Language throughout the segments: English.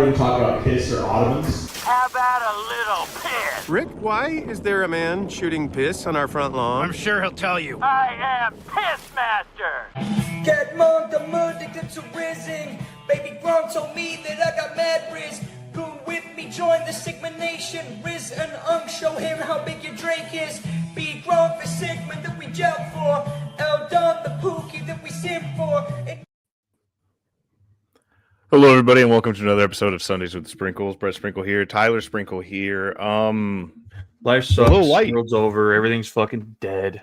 we talk about piss or ottomans. How about a little piss? Rick, why is there a man shooting piss on our front lawn? I'm sure he'll tell you. I am Pissmaster. Get monked, I'm addicted to rizzing. Baby Gronk told me that I got mad Riz. Goon with me, join the Sigma Nation. Riz and Unk, show him how big your Drake is. Be Gronk, the Sigma that we gel for. L Don, the Pookie that we sim for. Hello, everybody, and welcome to another episode of Sundays with the Sprinkles. Brett Sprinkle here, Tyler Sprinkle here. Life sucks. World's over. Everything's fucking dead.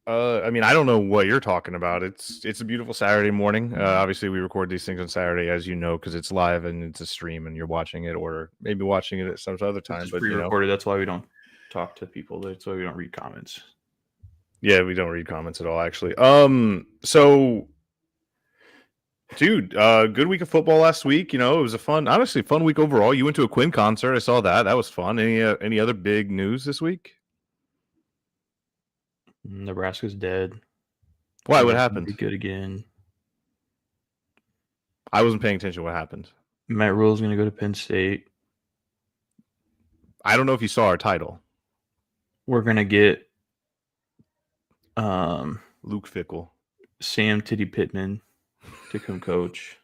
I mean, I don't know what you're talking about. It's a beautiful Saturday morning. Obviously, we record these things on Saturday, as you know, because it's live and it's a stream, and you're watching it, or maybe watching it at some other time. It's but pre-recorded. That's why we don't talk to people. That's why we don't read comments. Yeah, we don't read comments at all, actually. So. Dude, good week of football last week. You know, it was a fun week overall. You went to a Quinn concert. I saw that. That was fun. Any other big news this week? Nebraska's dead. Why? What happened? Be good again. I wasn't paying attention. What happened? Matt Rhule's going to go to Penn State. I don't know if you saw our title. We're going to get Luke Fickle, Sam Titty Pittman to come coach.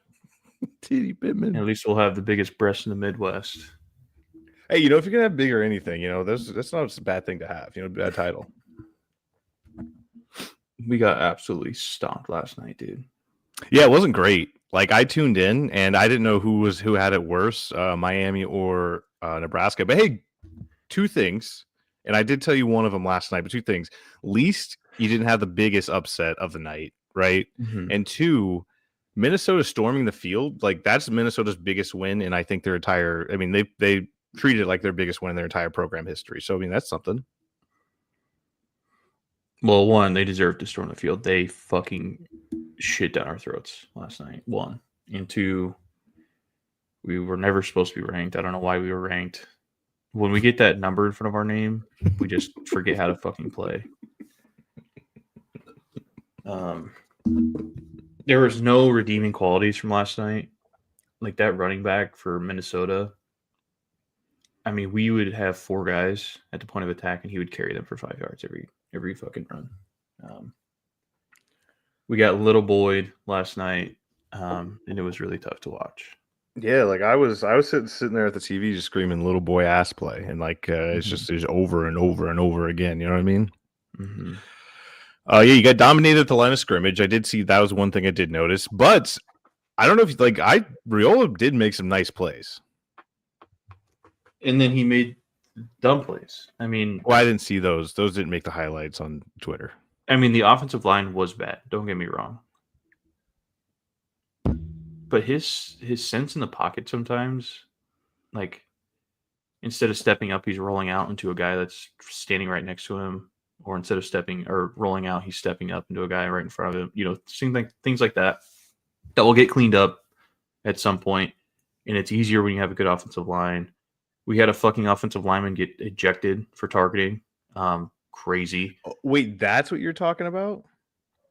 Titty Pittman. At least we'll have the biggest breast in the Midwest. Hey, you know, if you're gonna have big or anything, you know, that's not a bad thing to have. You know, bad title. We got absolutely stomped last night, dude. Yeah, it wasn't great. Like, I tuned in and I didn't know who had it worse, Miami or Nebraska. But hey, two things, and I did tell you one of them last night. But two things: least you didn't have the biggest upset of the night, right? Mm-hmm. And two, Minnesota storming the field, like, that's Minnesota's biggest win, and I think their entire, I mean, they treated it like their biggest win in their entire program history. So, I mean, that's something. Well, one, they deserve to storm the field. They fucking shit down our throats last night. One. And two, we were never supposed to be ranked. I don't know why we were ranked. When we get that number in front of our name, we just forget how to fucking play. There was no redeeming qualities from last night. Like that running back for Minnesota. I mean, we would have four guys at the point of attack, and he would carry them for 5 yards every fucking run. We got Little Boyd last night, and it was really tough to watch. Yeah, like I was sitting there at the TV just screaming "little boy ass play," and like it's just over and over and over again. You know what I mean? Mm-hmm. Yeah, you got dominated at the line of scrimmage. I did see that was one thing I did notice, but I don't know if Rhule did make some nice plays, and then he made dumb plays. I mean, well, I didn't see those. Those didn't make the highlights on Twitter. I mean, the offensive line was bad. Don't get me wrong, but his sense in the pocket sometimes, like instead of stepping up, he's rolling out into a guy that's standing right next to him. Or instead of stepping or rolling out, he's stepping up into a guy right in front of him. You know, things like that will get cleaned up at some point, and it's easier when you have a good offensive line. We had a fucking offensive lineman get ejected for targeting. Crazy. Wait, that's what you're talking about?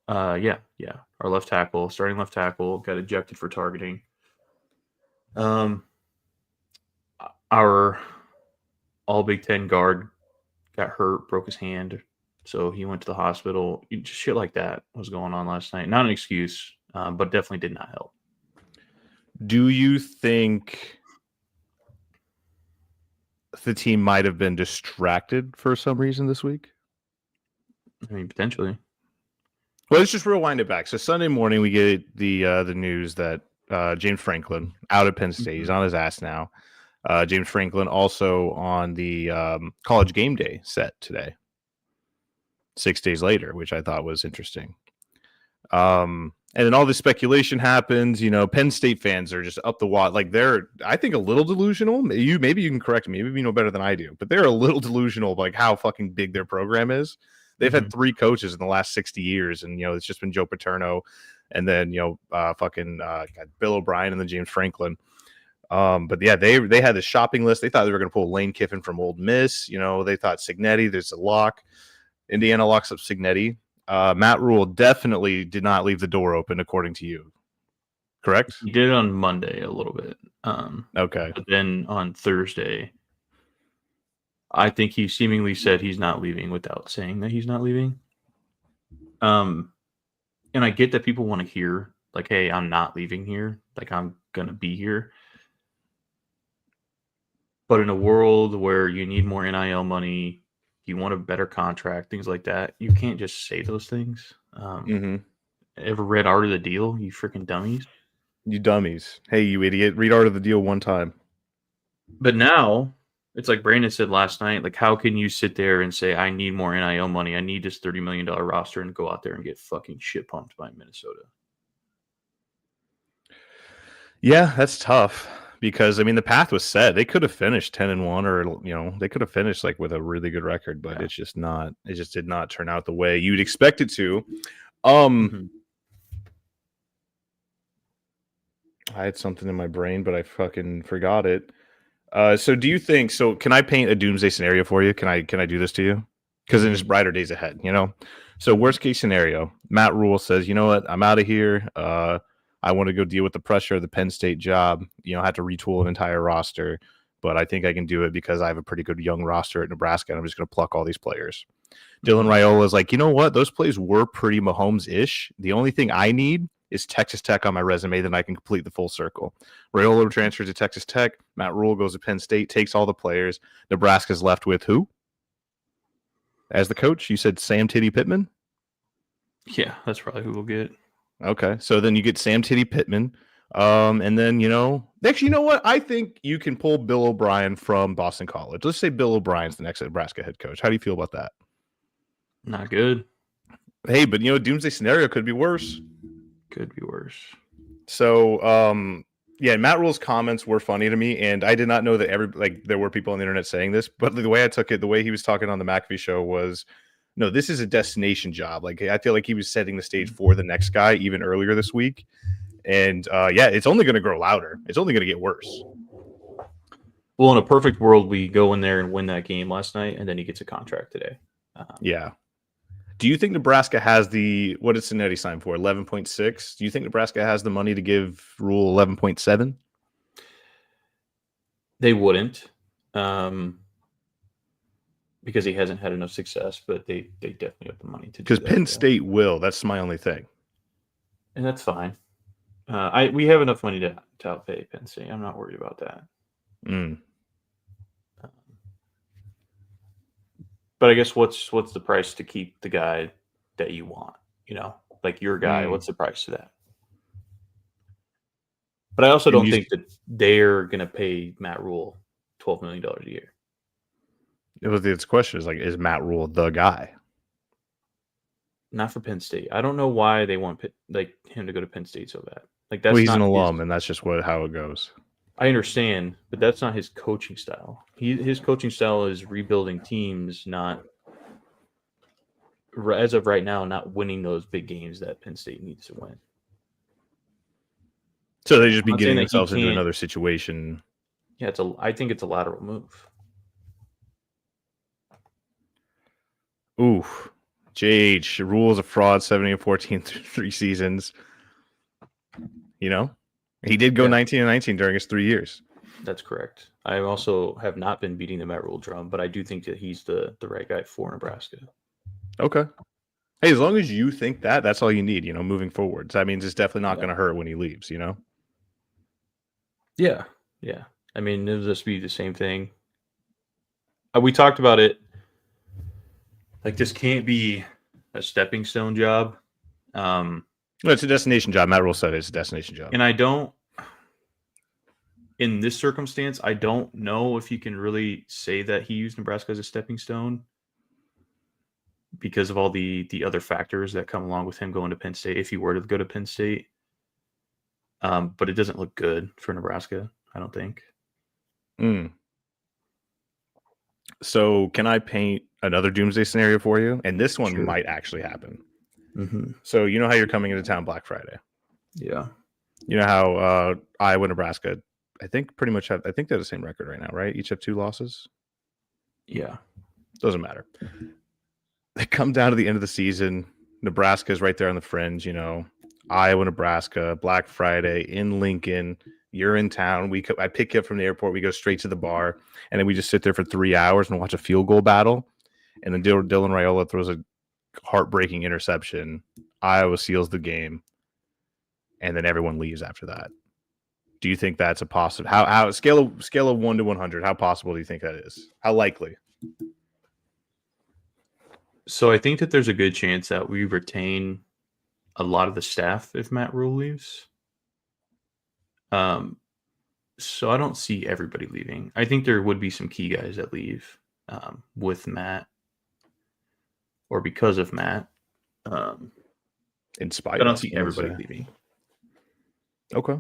Yeah. Our starting left tackle, got ejected for targeting. Our all Big Ten guard got hurt, broke his hand. So he went to the hospital. Just shit like that was going on last night. Not an excuse, but definitely did not help. Do you think the team might have been distracted for some reason this week? I mean, potentially. Well, let's just rewind it back. So Sunday morning, we get the news that James Franklin out at Penn State. He's on his ass now. James Franklin also on the College Game Day set today, 6 days later, which I thought was interesting. And then all this speculation happens. You know, Penn State fans are just up the wall. Like, they're, I think, a little delusional. Maybe you can correct me. Maybe you know better than I do. But they're a little delusional of like how fucking big their program is. They've had three coaches in the last 60 years, and you know it's just been Joe Paterno, and then Bill O'Brien, and then James Franklin. But yeah, they had the shopping list. They thought they were going to pull Lane Kiffin from Ole Miss. You know, they thought Cignetti, there's a lock. Indiana locks up Cignetti. Matt Rhule definitely did not leave the door open, according to you. correct? He did it on Monday a little bit. Okay. But then on Thursday, I think he seemingly said he's not leaving without saying that he's not leaving. And I get that people want to hear, like, hey, I'm not leaving here. Like, I'm going to be here. But in a world where you need more NIL money, you want a better contract, things like that, you can't just say those things. Ever read Art of the Deal, you freaking dummies? You dummies. Hey, you idiot. Read Art of the Deal one time. But now, it's like Brandon said last night, like, how can you sit there and say, I need more NIL money, I need this $30 million roster, and go out there and get fucking shit pumped by Minnesota? Yeah, that's tough because I mean the path was set. They could have finished 10-1, or they could have finished like with a really good record, but it's just not. It just did not turn out the way you'd expect it to. I had something in my brain, but I fucking forgot it. So do you think? So can I paint a doomsday scenario for you? Can I do this to you? Because then it's brighter days ahead. So worst case scenario, Matt Rhule says, you know what, I'm out of here. I want to go deal with the pressure of the Penn State job. I have to retool an entire roster, but I think I can do it because I have a pretty good young roster at Nebraska, and I'm just going to pluck all these players. Dylan Rhule is like, you know what? Those plays were pretty Mahomes-ish. The only thing I need is Texas Tech on my resume, then I can complete the full circle. Rhule transfers to Texas Tech. Matt Rhule goes to Penn State, takes all the players. Nebraska's left with who? As the coach, you said Sam Titty Pittman? Yeah, that's probably who we'll get. Okay, so then you get Sam Titty Pittman. And then, actually, you know what? I think you can pull Bill O'Brien from Boston College. Let's say Bill O'Brien's the next Nebraska head coach. How do you feel about that? Not good. Hey, but, doomsday scenario could be worse. Could be worse. So, Matt Rhule's comments were funny to me, and I did not know that there were people on the internet saying this, but the way I took it, the way he was talking on the McAfee show was, no, this is a destination job. Like, I feel like he was setting the stage for the next guy even earlier this week. And, it's only going to grow louder. It's only going to get worse. Well, in a perfect world, we go in there and win that game last night, and then he gets a contract today. Yeah. Do you think Nebraska has what did Cincinnati sign for? 11.6? Do you think Nebraska has the money to give Rhule 11.7? They wouldn't. Because he hasn't had enough success, but they definitely have the money to do that. Because Penn State will. That's my only thing. And that's fine. We have enough money to outpay Penn State. I'm not worried about that. But I guess what's the price to keep the guy that you want? Like your guy. What's the price to that? But I also don't think that they're going to pay Matt Rhule $12 million a year. The question is, is Matt Rhule the guy? Not for Penn State. I don't know why they want him to go to Penn State so bad. He's an alum, and that's just how it goes. I understand, but that's not his coaching style. His coaching style is rebuilding teams, not, as of right now, not winning those big games that Penn State needs to win. So they just be getting themselves into another situation. Yeah, I think it's a lateral move. Oof. JH, Rhule is a fraud, 70-14 through 3 seasons. He did go 19-19 during his 3 years. That's correct. I also have not been beating the Matt Rhule drum, but I do think that he's the right guy for Nebraska. Okay. Hey, as long as you think that's all you need, moving forward. So that means it's definitely not going to hurt when he leaves, Yeah. Yeah. I mean, it'll just be the same thing. We talked about it. This can't be a stepping stone job. It's a destination job. Matt Rhule said it's a destination job. And in this circumstance, I don't know if you can really say that he used Nebraska as a stepping stone because of all the other factors that come along with him going to Penn State, if he were to go to Penn State. But it doesn't look good for Nebraska, I don't think. So can I paint another doomsday scenario for you? And this one might actually happen. So you know how you're coming into town Black Friday? Yeah. You know how Iowa, Nebraska, I think pretty much I think they're the same record right now, right? Each have 2 losses. Yeah. Doesn't matter. They come down to the end of the season. Nebraska is right there on the fringe, Iowa, Nebraska, Black Friday in Lincoln. You're in town. I pick you up from the airport. We go straight to the bar, and then we just sit there for 3 hours and watch a field goal battle. And then Dylan Raiola throws a heartbreaking interception. Iowa seals the game, and then everyone leaves after that. Do you think that's a possible? How scale of 1 to 100? How possible do you think that is? How likely? So I think that there's a good chance that we retain a lot of the staff if Matt Rhule leaves. So I don't see everybody leaving. I think there would be some key guys that leave with Matt or because of Matt. In spite, I don't see everybody leaving. Okay.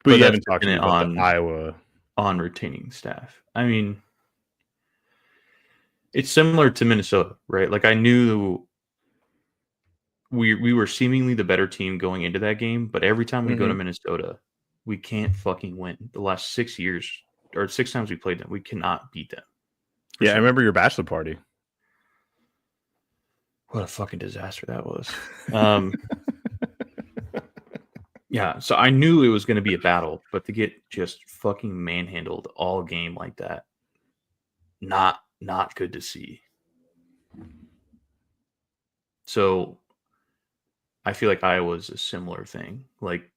But you haven't talked about the Iowa on retaining staff. I mean, it's similar to Minnesota, right? Like I knew we were seemingly the better team going into that game, but every time we go to Minnesota, we can't fucking win. The last 6 years or 6 times we played them, we cannot beat them. Yeah, I remember your bachelor party. What a fucking disaster that was. Yeah, so I knew it was going to be a battle, but to get just fucking manhandled all game like that, not good to see. So I feel like Iowa's a similar thing. Like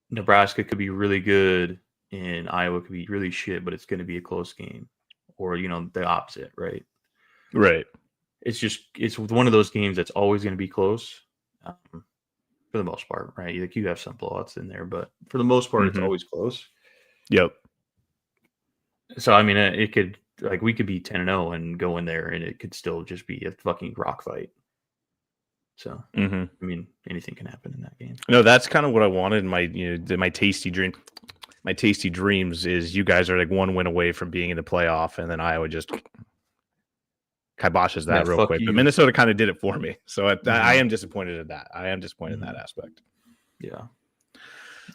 Nebraska could be really good and Iowa could be really shit, but it's going to be a close game. Or, the opposite, right? Right. It's one of those games that's always going to be close. For the most part, right? Like you have some blowouts in there, but for the most part, it's always close. Yep. So I mean, it could we could be 10-0 and go in there, and it could still just be a fucking rock fight. So I mean, anything can happen in that game. No, that's kind of what I wanted. My tasty dream, my tasty dreams is you guys are like 1 win away from being in the playoff, and then Iowa just kiboshes that real quick. But Minnesota kind of did it for me. So I am disappointed at that. I am disappointed in that aspect. Yeah.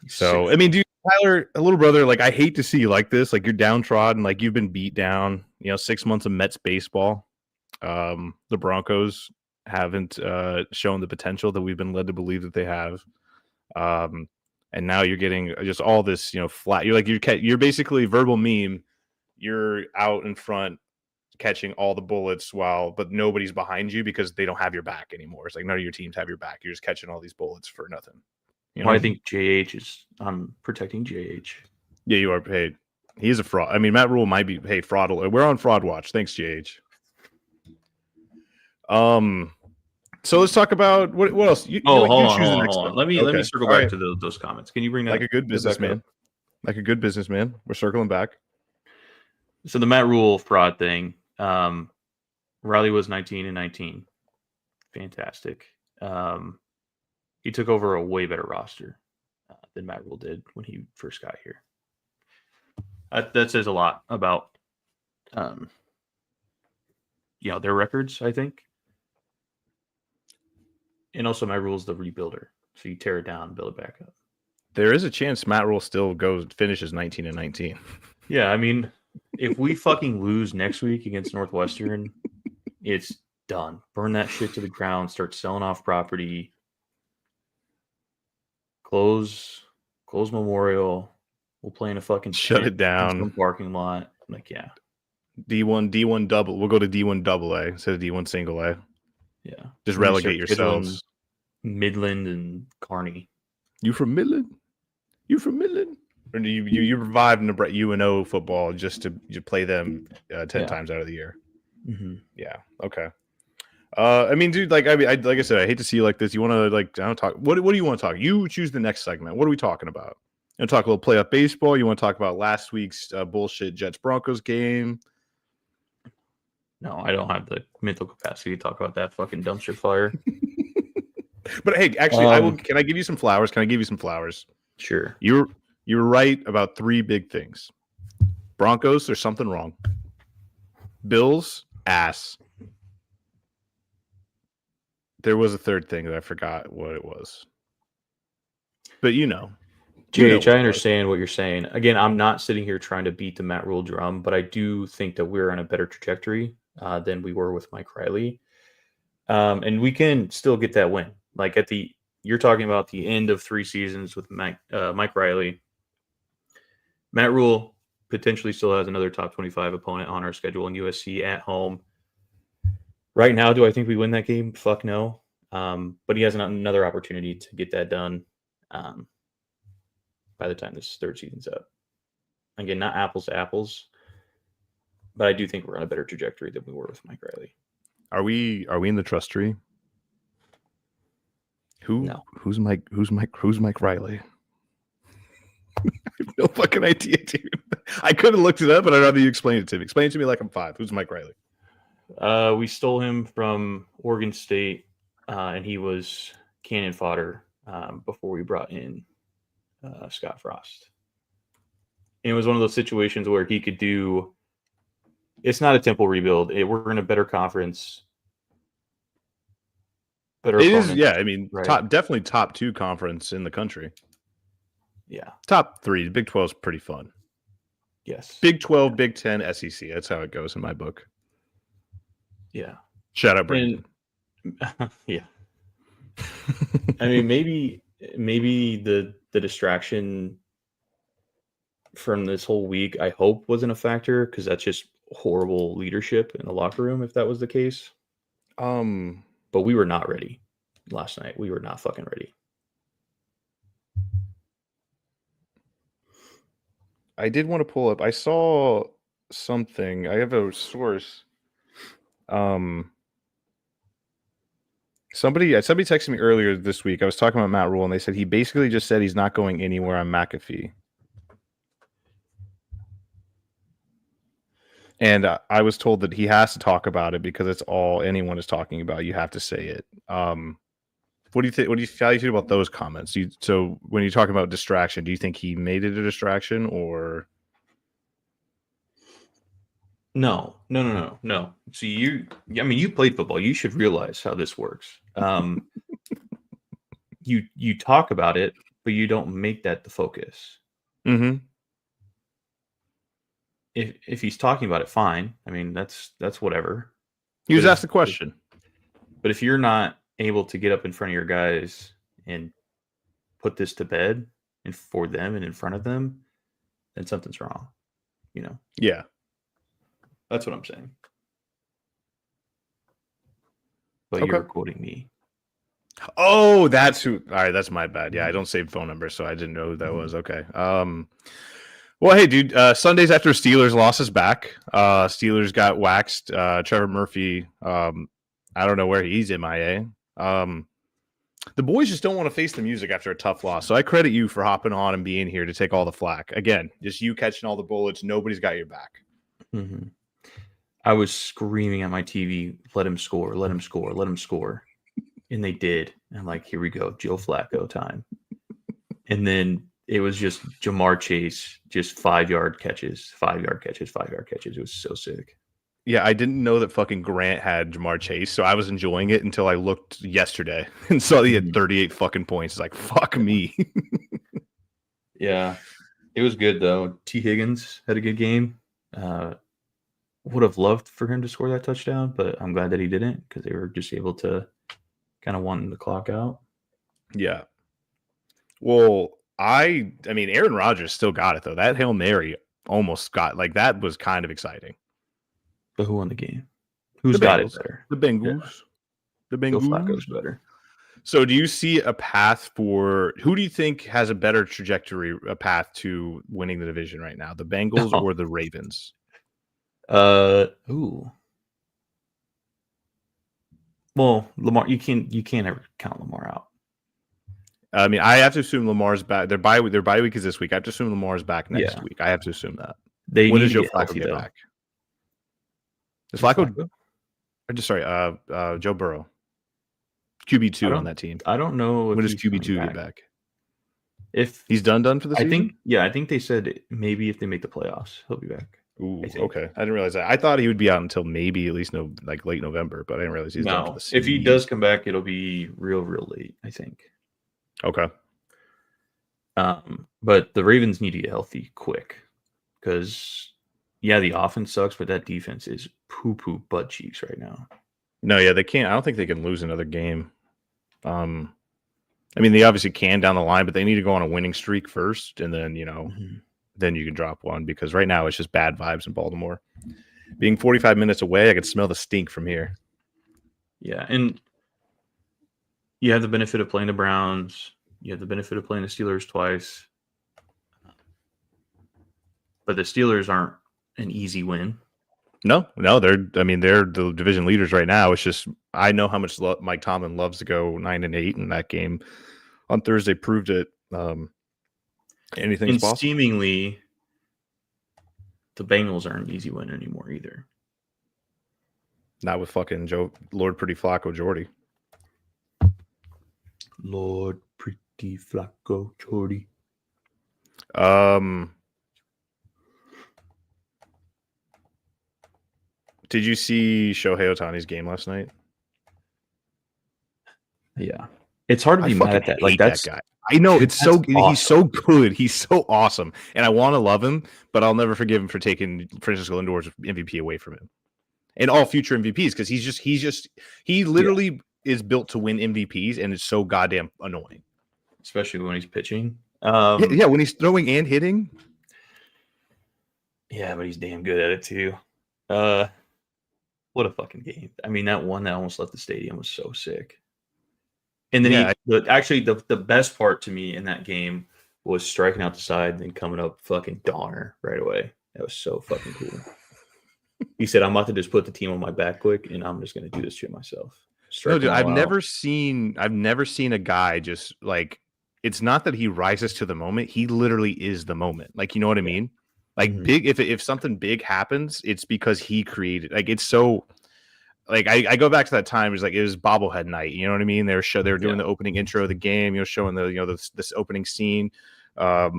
So, I mean, dude, Tyler, a little brother, like I hate to see you like this. Like you're downtrodden, like you've been beat down, 6 months of Mets baseball. The Broncos haven't shown the potential that we've been led to believe that they have. And now you're getting just all this, flat. You're basically verbal meme. You're out in front catching all the bullets but nobody's behind you because they don't have your back anymore. It's like none of your teams have your back. You're just catching all these bullets for nothing. I think JH is protecting JH. Yeah, you are paid. He's a fraud. I mean, Matt Rhule might be paid fraud. We're on fraud watch. Thanks, JH. So let's talk about what else. Hold on. Let me circle back to those comments. Can you bring that like a good businessman? Like a good businessman. We're circling back. So the Matt Rhule fraud thing. Riley was 19-19. Fantastic. He took over a way better roster than Matt Rhule did when he first got here. That says a lot about, their records, I think. And also Matt Rhule's the rebuilder. So you tear it down and build it back up. There is a chance Matt Rhule still finishes 19-19. Yeah, I mean, if we fucking lose next week against Northwestern, it's done. Burn that shit to the ground. Start selling off property. Close Memorial. We'll play in a fucking shut it down parking lot. Like, yeah. D1 double. We'll go to D1 double A instead of D1 single A. Yeah. Just relegate yourselves. Midland and Kearney. You from Midland? Or do you revive UNO football just to play them 10 times out of the year? Mm-hmm. Yeah. Okay. I mean, dude, like I said, I hate to see you like this. You want to talk? What do you want to talk? You choose the next segment. What are we talking about? You want to talk a little playoff baseball? You want to talk about last week's bullshit Jets Broncos game? No, I don't have the mental capacity to talk about that fucking dumpster fire. But hey, actually, I will. Can I give you some flowers? Sure. You're right about 3 big things. Broncos, there's something wrong. Bills, ass. There was a third thing that I forgot what it was. But JH, I understand what you're saying. Again, I'm not sitting here trying to beat the Matt Rhule drum, but I do think that we're on a better trajectory than we were with Mike Riley. And we can still get that win. Like you're talking about the end of 3 seasons with Mike Riley. Matt Rhule potentially still has another top 25 opponent on our schedule in USC at home. Right now, do I think we win that game? Fuck no. But he has another opportunity to get that done by the time this third season's up. Again, not apples to apples, but I do think we're on a better trajectory than we were with Mike Riley. Are we in the trust tree? No. Who's Mike Riley? I have no fucking idea, dude. I could have looked it up, but I'd rather you explain it to me. Explain it to me like I'm 5. Who's Mike Riley? We stole him from Oregon State, and he was cannon fodder before we brought in Scott Frost. And it was one of those situations where he could do. It's not a Temple rebuild. We're in a better conference. Better It is, opponent, yeah. I mean, right? definitely top 2 conference in the country. Yeah. Top 3. Big 12 is pretty fun. Yes. Big 12, Big 10, SEC. That's how it goes in my book. Yeah. Shout out Brandon. Yeah. I mean, maybe the distraction from this whole week, I hope, wasn't a factor, because that's just horrible leadership in the locker room if that was the case. But we were not ready last night. We were not fucking ready. I did want to pull up. I saw something. I have a source. Somebody texted me earlier this week. I was talking about Matt Rhule, and they said he basically just said he's not going anywhere on McAfee. And I was told that he has to talk about it because it's all anyone is talking about. You have to say it. What do you think? How do you feel about those comments? So when you're talking about distraction, do you think he made it a distraction, or? No. See, you played football. You should realize how this works. You talk about it, but you don't make that the focus. Mm-hmm. If he's talking about it, fine. I mean, that's whatever. He was asked the question. But if you're not able to get up in front of your guys and put this to bed and for them and in front of them, then something's wrong. Yeah. That's what I'm saying. But Okay. You're quoting me. Oh, that's who. All right, that's my bad. Yeah, I don't save phone numbers, so I didn't know who that was. Okay. Well, hey, dude. Sundays after Steelers loss is back. Steelers got waxed. Trevor Murphy. I don't know where he's MIA. The boys just don't want to face the music after a tough loss. So I credit you for hopping on and being here to take all the flack. Again, just you catching all the bullets. Nobody's got your back. Mm-hmm. I was screaming at my TV, let him score, let him score, let him score. And they did. And I'm like, here we go, Joe Flacco time. And then it was just Jamar Chase, just 5-yard catches, 5-yard catches, 5-yard catches. It was so sick. Yeah, I didn't know that fucking Grant had Jamar Chase, so I was enjoying it until I looked yesterday and saw he had 38 fucking points. It's like, fuck me. Yeah, it was good, though. T. Higgins had a good game. Would have loved for him to score that touchdown, but I'm glad that he didn't, because they were just able to kind of want the clock out. Yeah. Well, I mean, Aaron Rodgers still got it, though. That Hail Mary almost got, like, that was kind of exciting. But who won the game? Who's got it better? The Bengals. Yeah. The Joe Bengals. Flacco's better. So do you see a path for, who do you think has a better trajectory, a path to winning the division right now? The Bengals or the Ravens? Ooh. Well, Lamar, you can't ever count Lamar out. I mean, I have to assume Lamar's back. Their bye week is this week. I have to assume Lamar's back next week. I have to assume that. When does Joe Flacco get back? Is Flacco? I'm just sorry. Joe Burrow, QB2 on that team. I don't know. When does QB2 get back? If he's done for the season? I think they said maybe if they make the playoffs, he'll be back. Ooh, okay. I didn't realize that. I thought he would be out until maybe at least late November, but I didn't realize he's done for the season. If he does come back, it'll be real late, I think. Okay. But the Ravens need to get healthy quick, because the offense sucks, but that defense is poo butt cheeks right now. No, yeah, they can't. I don't think they can lose another game. I mean, they obviously can down the line, but they need to go on a winning streak first, and then then you can drop one, because right now it's just bad vibes in Baltimore. Being 45 minutes away, I could smell the stink from here. Yeah, and you have the benefit of playing the Browns. You have the benefit of playing the Steelers twice. But the Steelers aren't an easy win. No, they're the division leaders right now. It's just I know how much Mike Tomlin loves to go 9-8, and that game on Thursday proved it. Anything's possible. Seemingly, the Bengals aren't an easy win anymore either. Not with fucking Lord Pretty Flacco Jordy. Lord Pretty Flacco Jordy. Did you see Shohei Ohtani's game last night? Yeah, it's hard to be mad at that. Like that's that guy. I know it's so awesome. He's so good. He's so awesome, and I want to love him, but I'll never forgive him for taking Francisco Lindor's MVP away from him, and all future MVPs, because he literally is built to win MVPs, and it's so goddamn annoying, especially when he's pitching. When he's throwing and hitting. Yeah, but he's damn good at it too. What a fucking game! I mean, that one that almost left the stadium was so sick. And then the best part to me in that game was striking out the side and then coming up fucking Donner right away. That was so fucking cool. He said, "I'm about to just put the team on my back quick, and I'm just going to do this shit myself." No, dude, I've never seen a guy just like, it's not that he rises to the moment. He literally is the moment. Like, you know what I mean? Like big, if something big happens, it's because he created. Like, it's so. Like I go back to that time. It was bobblehead night. You know what I mean? They were doing the opening intro of the game. Showing this opening scene. Shohei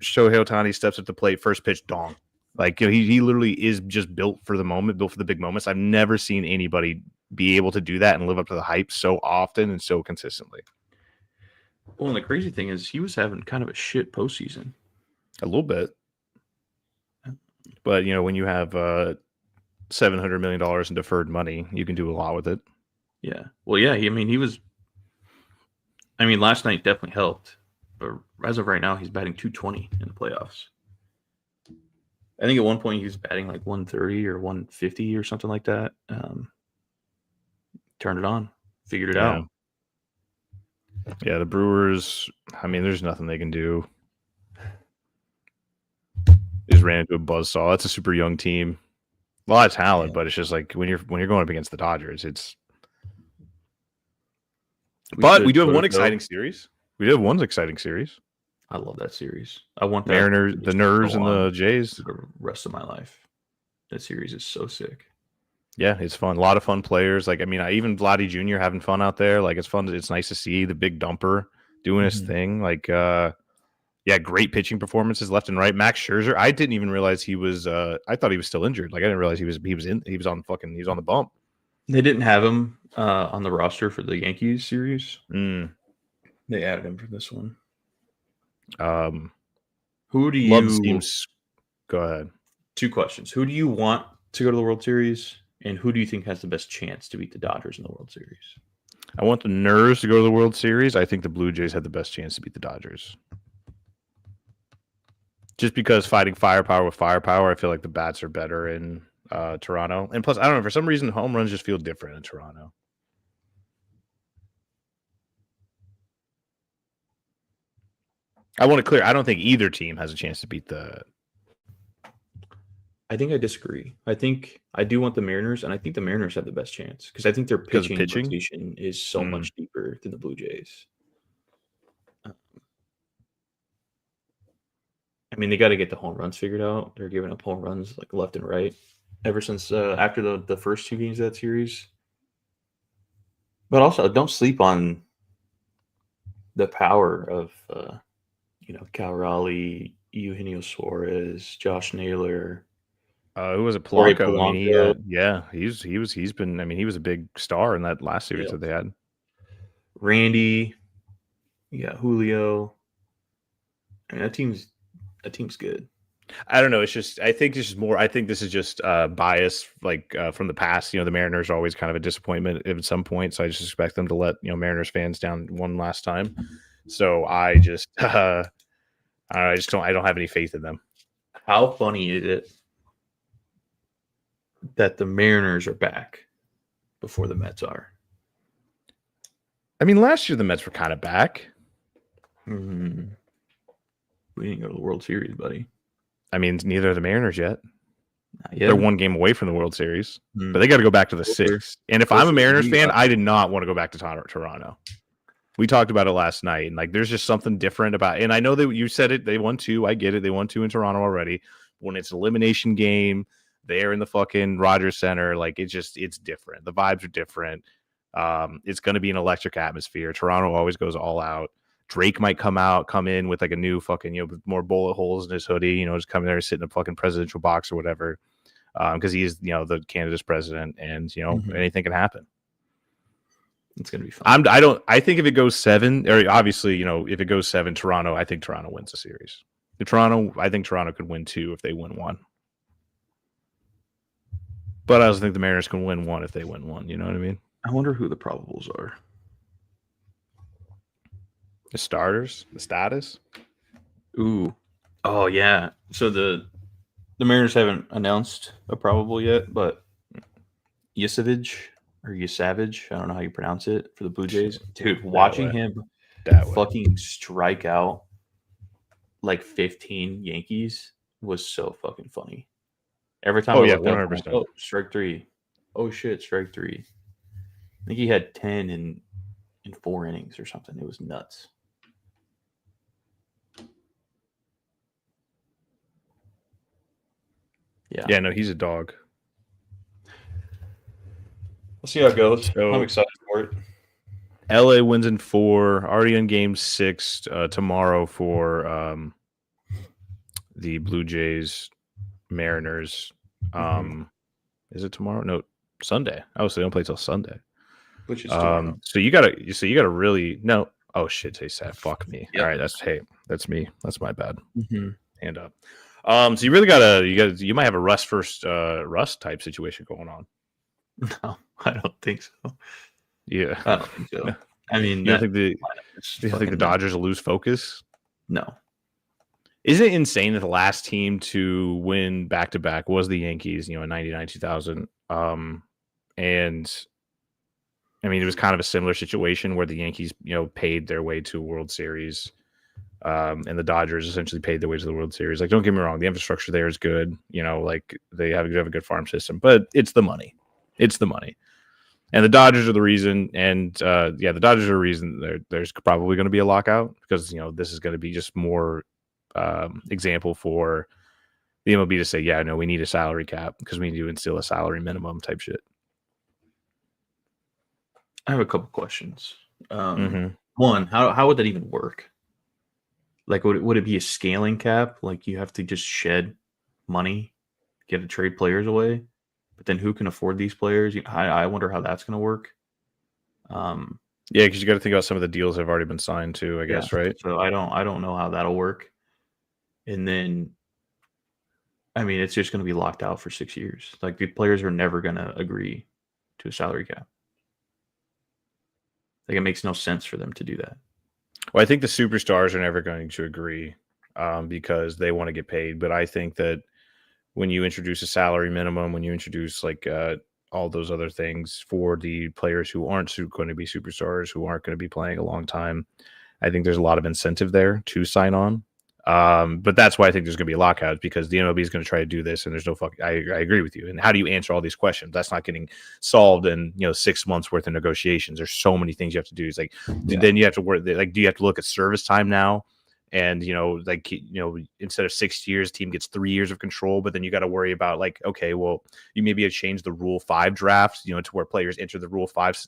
Ohtani steps at the plate, first pitch, dong. Like, he literally is just built for the moment, built for the big moments. I've never seen anybody be able to do that and live up to the hype so often and so consistently. Well, and the crazy thing is, he was having kind of a shit postseason. A little bit, but when you have $700 million in deferred money, you can do a lot with it. Yeah. Well, yeah. Last night definitely helped, but as of right now, he's batting .220 in the playoffs. I think at one point he was batting like 130 or 150 or something like that. Turned it on, figured it out. Yeah, the Brewers, there's nothing they can do. Just ran into a buzzsaw. That's a super young team. A lot of talent, but it's just like when you're going up against the Dodgers, it's. But we do have one exciting series. I love that series. I want that. Mariners, the Nerds, and the Jays. For the rest of my life. That series is so sick. Yeah, it's fun. A lot of fun players. Like, even Vladdy Jr. having fun out there. Like, it's fun. It's nice to see the big dumper doing his thing. Like, great pitching performances left and right. Max Scherzer, I didn't even realize he was. I thought he was still injured. Like, I didn't realize he was on the bump. They didn't have him on the roster for the Yankees series. They added him for this one. Who do you? Go ahead. 2 questions. Who do you want to go to the World Series, and who do you think has the best chance to beat the Dodgers in the World Series? I want the Nerds to go to the World Series. I think the Blue Jays had the best chance to beat the Dodgers. Just because fighting firepower with firepower, I feel like the bats are better in Toronto. And plus, I don't know, for some reason, home runs just feel different in Toronto. I want to clear, I don't think either team has a chance to beat the... I think I disagree. I think I do want the Mariners, and I think the Mariners have the best chance because I think their pitching rotation is so much deeper than the Blue Jays. They got to get the home runs figured out. They're giving up home runs like left and right ever since after the first 2 games of that series. But also, don't sleep on the power of Cal Raleigh, Eugenio Suarez, Josh Naylor. Who was it? Polanco. He was a big star in that last series that they had. Randy, Julio. That team's good. I don't know. It's just I think this is just bias, like from the past. The Mariners are always kind of a disappointment at some point, so I just expect them to let Mariners fans down one last time. So I just I don't have any faith in them. How funny is it that the Mariners are back before the Mets are? I mean, last year the Mets were kind of back. We didn't go to the World Series, buddy. I mean, neither are the Mariners yet. Not yet. They're one game away from the World Series, but they got to go back to the six. And if I'm a Mariners fan, I did not want to go back to Toronto. We talked about it last night, and like, there's just something different about. And I know that you said it. They won 2. I get it. They won 2 in Toronto already. When it's an elimination game, they're in the fucking Rogers Center. Like, it's different. The vibes are different. It's going to be an electric atmosphere. Toronto always goes all out. Drake might come in with like a new fucking, more bullet holes in his hoodie, just come in there, sit in a fucking presidential box or whatever. Because he's, the Canada's president, and, anything can happen. It's going to be fun. I think if it goes 7, or obviously, if it goes 7, I think Toronto wins the series. I think Toronto could win 2 if they win 1. But I also think the Mariners can win 1 if they win 1. You know what I mean? I wonder who the probables are. The starters, the status. Ooh, oh yeah. So the Mariners haven't announced a probable yet, but Yusevich, I don't know how you pronounce it, for the Blue Jays. Dude, watching him fucking strike out like 15 Yankees was so fucking funny. Every time 100%. Oh, strike 3. Oh shit, strike 3. I think he had 10 in 4 innings or something. It was nuts. Yeah, no, he's a dog. We'll see how it goes. So, I'm excited for it. LA wins in 4, already in game 6 tomorrow for the Blue Jays Mariners. Is it tomorrow? No, Sunday. Oh, so they don't play till Sunday. Which is tomorrow. So you gotta really no. Oh shit, they said fuck me. Yep. All right, that's me. That's my bad. Hand up. So you really you might have a Rust type situation going on. No, I don't think so. Yeah, I don't think so. I mean, you think the Dodgers will lose focus? No. Isn't it insane that the last team to win back-to-back was the Yankees, in 99, 2000? And I mean, it was kind of a similar situation where the Yankees, paid their way to a World Series, and the Dodgers essentially paid their way to the World Series. Like, don't get me wrong, the infrastructure there is good. Like they have a good farm system, but it's the money. It's the money. And the Dodgers are the reason. And the Dodgers are the reason there's probably going to be a lockout, because, this is going to be just more example for the MLB to say, yeah, no, we need a salary cap because we need to instill a salary minimum type shit. I have a couple questions. One, how would that even work? Like, would it be a scaling cap? Like, you have to just shed money, get to trade players away, but then who can afford these players? I wonder how that's going to work. Yeah, because you got to think about some of the deals that have already been signed too, I guess, right? So I don't know how that'll work. And then, I mean, it's just going to be locked out for 6 years. Like, the players are never going to agree to a salary cap. Like, it makes no sense for them to do that. Well, I think the superstars are never going to agree because they want to get paid. But I think that when you introduce a salary minimum, when you introduce like all those other things for the players who aren't going to be superstars, who aren't going to be playing a long time, I think there's a lot of incentive there to sign on. But that's why I think there's going to be lockouts, because the MLB is going to try to do this, and there's no fucking. I agree with you. And how do you answer all these questions? That's not getting solved in 6 months worth of negotiations. There's so many things you have to do. It's like then you have to work. Like, do you have to look at service time now? And instead of 6 years, team gets 3 years of control. But then you got to worry about, like, okay, well, you maybe have changed the Rule 5 drafts, to where players enter the Rule 5,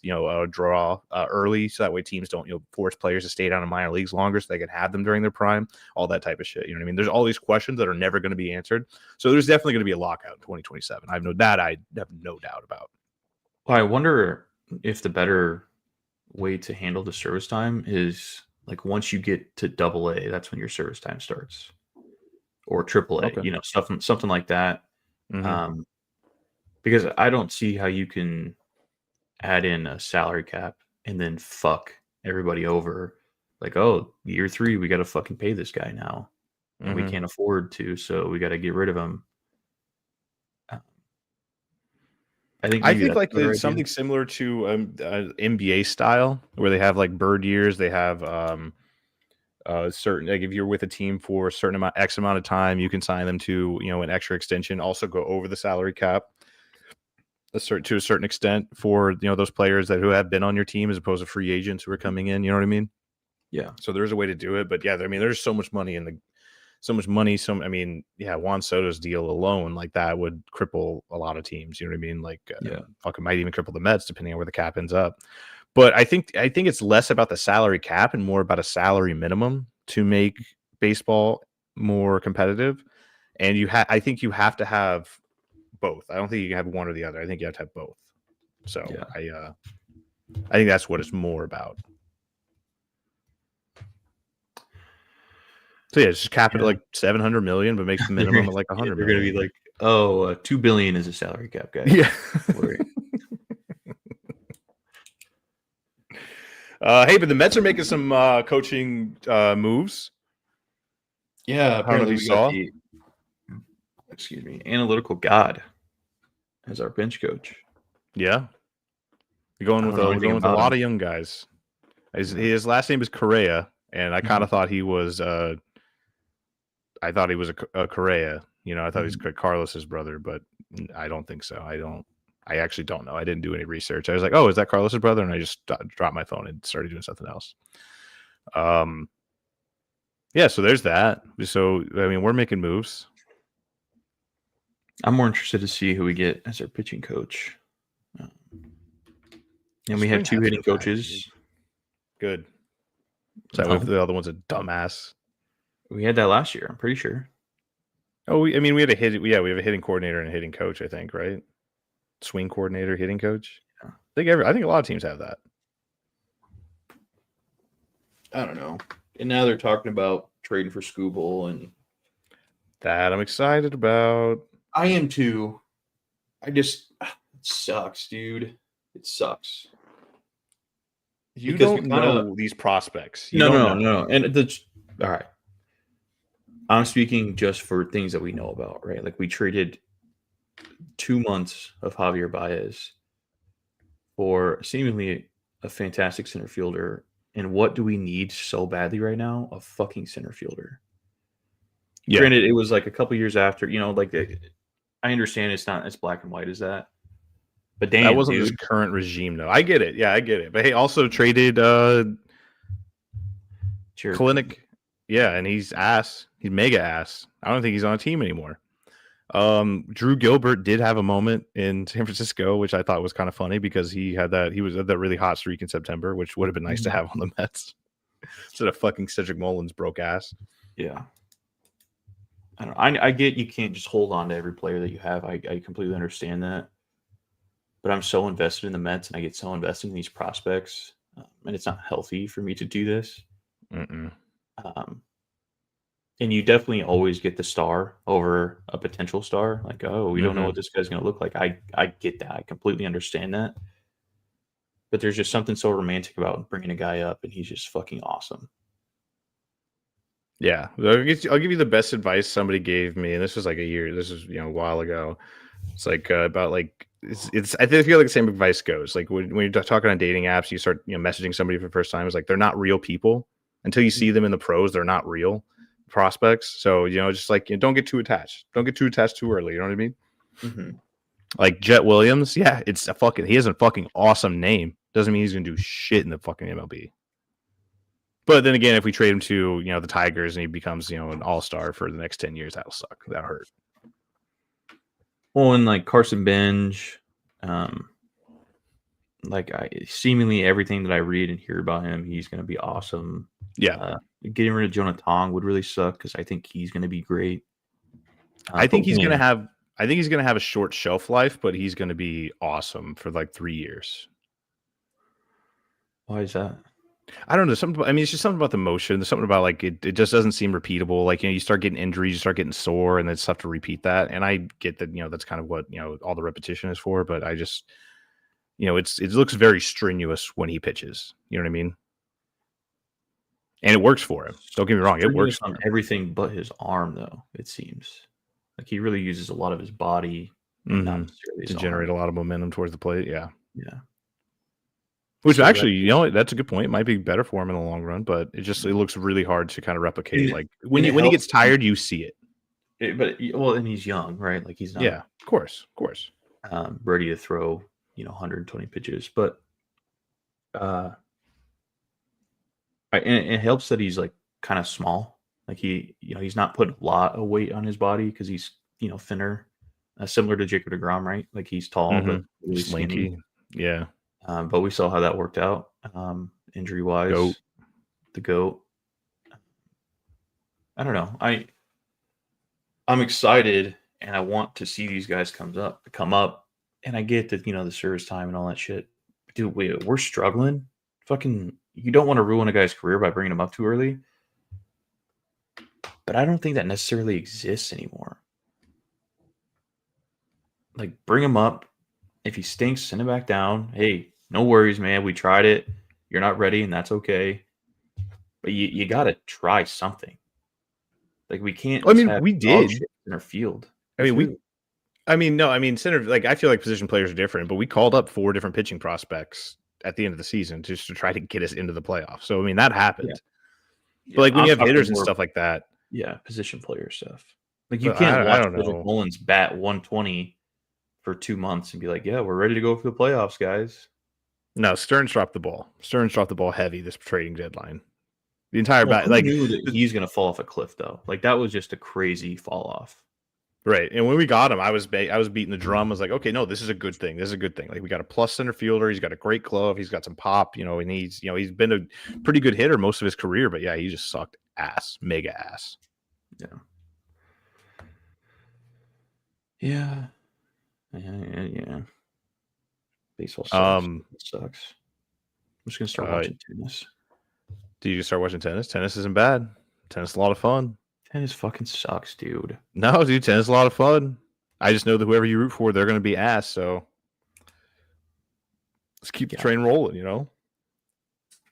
draw early, so that way teams don't force players to stay down in minor leagues longer, so they can have them during their prime, all that type of shit. You know what I mean? There's all these questions that are never going to be answered. So there's definitely going to be a lockout in 2027. I have no doubt about. Well, I wonder if the better way to handle the service time is, like, once you get to AA, that's when your service time starts. or AAA, Okay. something like that. Mhm. Because I don't see how you can add in a salary cap and then fuck everybody over. Like, oh, year 3, we got to fucking pay this guy now, and we Mhm. can't afford to, so we got to get rid of him. Uh, I think I maybe think that's a like better it's idea. something similar to NBA style where they have like bird years. They have certain like if you're with a team for a certain amount of time, you can sign them to an extra extension. Also go over the salary cap to a certain extent for those players who have been on your team as opposed to free agents who are coming in. You know what I mean? Yeah, So there's a way to do it, but yeah, I mean, there's so much money in the so much money. I mean, yeah, Juan Soto's deal alone like that would cripple a lot of teams. You know what I mean? Like, yeah, fuck, it might even cripple the Mets depending on where the cap ends up. But I think it's less about the salary cap and more about a salary minimum to make baseball more competitive. And I think you have to have both. I don't think you can have one or the other. I think you have to have both. So yeah. I think that's what it's more about. So yeah, just cap it at Yeah. like 700 million, but make the minimum at like Yeah, 100 they're gonna be million. like, oh, 2 billion is a salary cap, guys. Yeah. Worry. Hey, but the Mets are making some coaching moves. Yeah, I don't know if apparently you we got saw. the analytical god as our bench coach. Yeah, I don't know we're anything going with a about lot him. of young guys. His last name is Correa, and I kind of thought he was. I thought he was a Correa. I thought he was Carlos's brother, but I don't think so. I actually don't know. I didn't do any research. I was like, oh, is that Carlos's brother? And I just dropped my phone and started doing something else. Yeah. So there's that. So I mean, we're making moves. I'm more interested to see who we get as our pitching coach. And we have Spring 2 hats hitting are back, dude. coaches. Good. So No, if the other one's a dumbass. we had that last year, I'm pretty sure. Oh, I mean, we had a hit. Yeah, we have a hitting coordinator and a hitting coach. I think, right? Swing coordinator, hitting coach. Yeah. I think a lot of teams have that. I don't know. And now they're talking about trading for Scooble, and That I'm excited about. I am too. It sucks, dude. It sucks. You Because we don't kind of know these prospects. You no, don't no, know. no, no. And all right. I'm speaking just for things that we know about, right? Like we traded 2 months of Javier Baez for seemingly a fantastic center fielder. And what do we need so badly right now? A fucking center fielder. Yeah, Granted, it was like a couple years after, I understand it's not as black and white as that. But that damn, wasn't this dude. current regime, though. I get it. Yeah, I get it. But hey, also traded Jared Kalinick. Yeah, and he's ass. He's mega ass. I don't think he's on a team anymore. Drew Gilbert did have a moment in San Francisco, which I thought was kind of funny because he had that really hot streak in September, which would have been nice to have on the Mets instead of fucking Cedric Mullins broke ass. Yeah. I don't know. I get you can't just hold on to every player that you have. I completely understand that. But I'm so invested in the Mets and I get so invested in these prospects. And it's not healthy for me to do this. Mm-mm. And you definitely always get the star over a potential star. Like, oh, we don't know what this guy's going to look like. I get that. I completely understand that. But there's just something so romantic about bringing a guy up and he's just fucking awesome. Yeah, I'll give you the best advice somebody gave me, and this was like a while ago. It's like about like it's I feel like the same advice goes. Like when you're talking on dating apps, you start messaging somebody for the first time. It's like they're not real people until you see them in the pros. They're not real prospects. So just like don't get too attached. Don't get too attached too early. You know what I mean? Mm-hmm. Like Jet Williams, yeah, he has a fucking awesome name. Doesn't mean he's gonna do shit in the fucking MLB. But then again, if we trade him to the Tigers and he becomes an all-star for the next 10 years, that'll suck. That'll hurt. Well, and like Carson Bench, seemingly everything that I read and hear about him, he's going to be awesome. Yeah, getting rid of Jonah Tong would really suck because I think he's going to be great. I think he's gonna have a short shelf life, but he's gonna be awesome for like 3 years. Why is that? I don't know. Something. I mean, it's just something about the motion. There's something about like it just doesn't seem repeatable. Like, you start getting injuries, you start getting sore, and then it's tough to repeat that. And I get that, that's kind of what all the repetition is for. But I just, it looks very strenuous when he pitches. You know what I mean? And it works for him. Don't get me wrong, it works on for him. everything but his arm, though. It seems like he really uses a lot of his body, and not necessarily to his generate arm. a lot of momentum towards the plate. Yeah. Yeah. Which So actually, that's a good point. It might be better for him in the long run, but it looks really hard to kind of replicate. Like when he gets tired, you see it. And he's young, right? Like he's not. Yeah, of course. Ready to throw, 120 pitches, but and it helps that he's like kind of small. Like he's not putting a lot of weight on his body because he's thinner, similar to Jacob deGrom, right? Like he's tall but really slinky. skinny. Yeah. But we saw how that worked out, injury wise. The GOAT. I don't know. I'm excited, and I want to see these guys come up. And I get that the service time and all that shit. But dude, we're struggling. Fucking, you don't want to ruin a guy's career by bringing him up too early. But I don't think that necessarily exists anymore. Like, bring him up. If he stinks, send him back down. Hey, no worries, man. We tried it. You're not ready, and that's okay. But you got to try something. Like, we can't. I mean, we did in our field. Center. Like, I feel like position players are different, but we called up 4 different pitching prospects at the end of the season just to try to get us into the playoffs. So I mean, that happened. Yeah. But like when you have hitters and stuff like that, position player stuff. Like you can't watch Patrick Mullins bat 120 for 2 months and be like, yeah, we're ready to go for the playoffs, guys. No, Stearns dropped the ball. Stearns dropped the ball heavy this trading deadline. The entire knew that he's going to fall off a cliff though. Like that was just a crazy fall off. Right. And when we got him, I was beating the drum. I was like, okay, no, this is a good thing. This is a good thing. Like we got a plus center fielder. He's got a great glove. He's got some pop, and he's been a pretty good hitter most of his career, but yeah, he just sucked ass, mega ass. Yeah. Yeah. Baseball sucks. It sucks. I'm just going to start watching tennis. Do you just start watching tennis? Tennis isn't bad. Tennis is a lot of fun. Tennis fucking sucks, dude. No, dude, tennis is a lot of fun. I just know that whoever you root for, they're going to be ass. So let's keep the train rolling,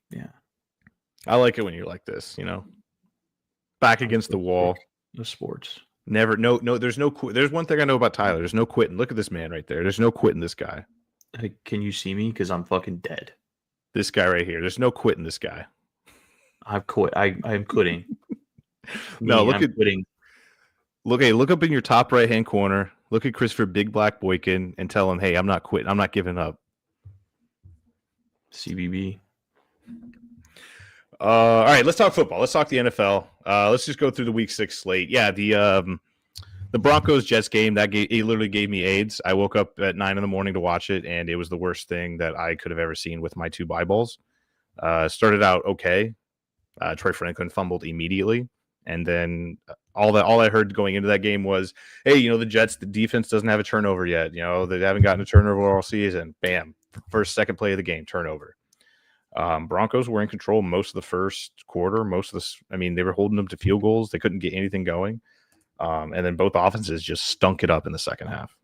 Yeah. I like it when you're like this, back against the wall. No sports. Never. No. There's no quit. There's one thing I know about Tyler. There's no quitting. Look at this man right there. There's no quitting this guy. Hey, can you see me? Because I'm fucking dead. This guy right here. There's no quitting this guy. I've quit. I'm quitting. No, I'm quitting. Look up in your top right hand corner. Look at Christopher Big Black Boykin and tell him, hey, I'm not quitting. I'm not giving up. CBB. All right, let's talk football. Let's talk the NFL. Let's just go through the Week 6 slate. Yeah, the Broncos Jets game it literally gave me AIDS. I woke up at 9 a.m. to watch it, and it was the worst thing that I could have ever seen with my 2 eyeballs. Started out okay. Troy Franklin fumbled immediately, and then all I heard going into that game was, "Hey, the Jets, the defense doesn't have a turnover yet. They haven't gotten a turnover all season. Bam, second play of the game, turnover." Broncos were in control most of the first quarter. They were holding them to field goals. They couldn't get anything going. And then both offenses just stunk it up in the second half.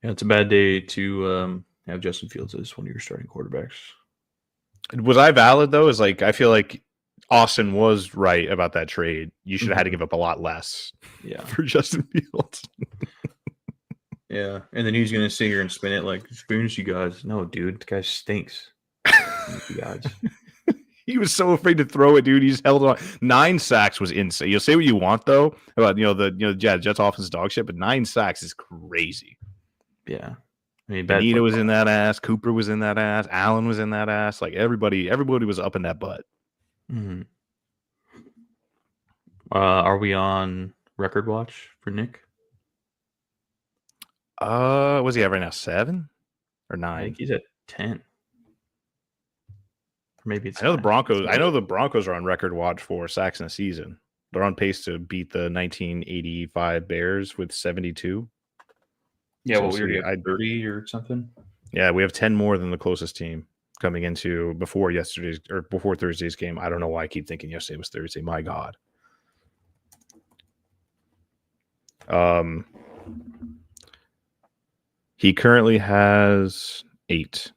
Yeah, it's a bad day to have Justin Fields as one of your starting quarterbacks. Was I valid, though? I feel like Austin was right about that trade. You should have had to give up a lot less for Justin Fields. Yeah, and then he's going to sit here and spin it like, spoons, you guys. No, dude, the guy stinks. You guys. He was so afraid to throw it, dude. He just held on. 9 sacks was insane. You'll say what you want though about the Jets offense dog shit, but 9 sacks is crazy. Yeah, Benito was in that ass. Cooper was in that ass. Allen was in that ass. Like everybody was up in that butt. Mm-hmm. Are we on record watch for Nick? Was he at right now 7 or 9? I think he's at 10. Or maybe it's. I know the Broncos are on record watch for sacks in a season. They're on pace to beat the 1985 Bears with 72. Yeah, we already have 30 or something. Yeah, we have 10 more than the closest team. coming into before Thursday's game. I don't know why I keep thinking yesterday was Thursday. My God. He currently has 8.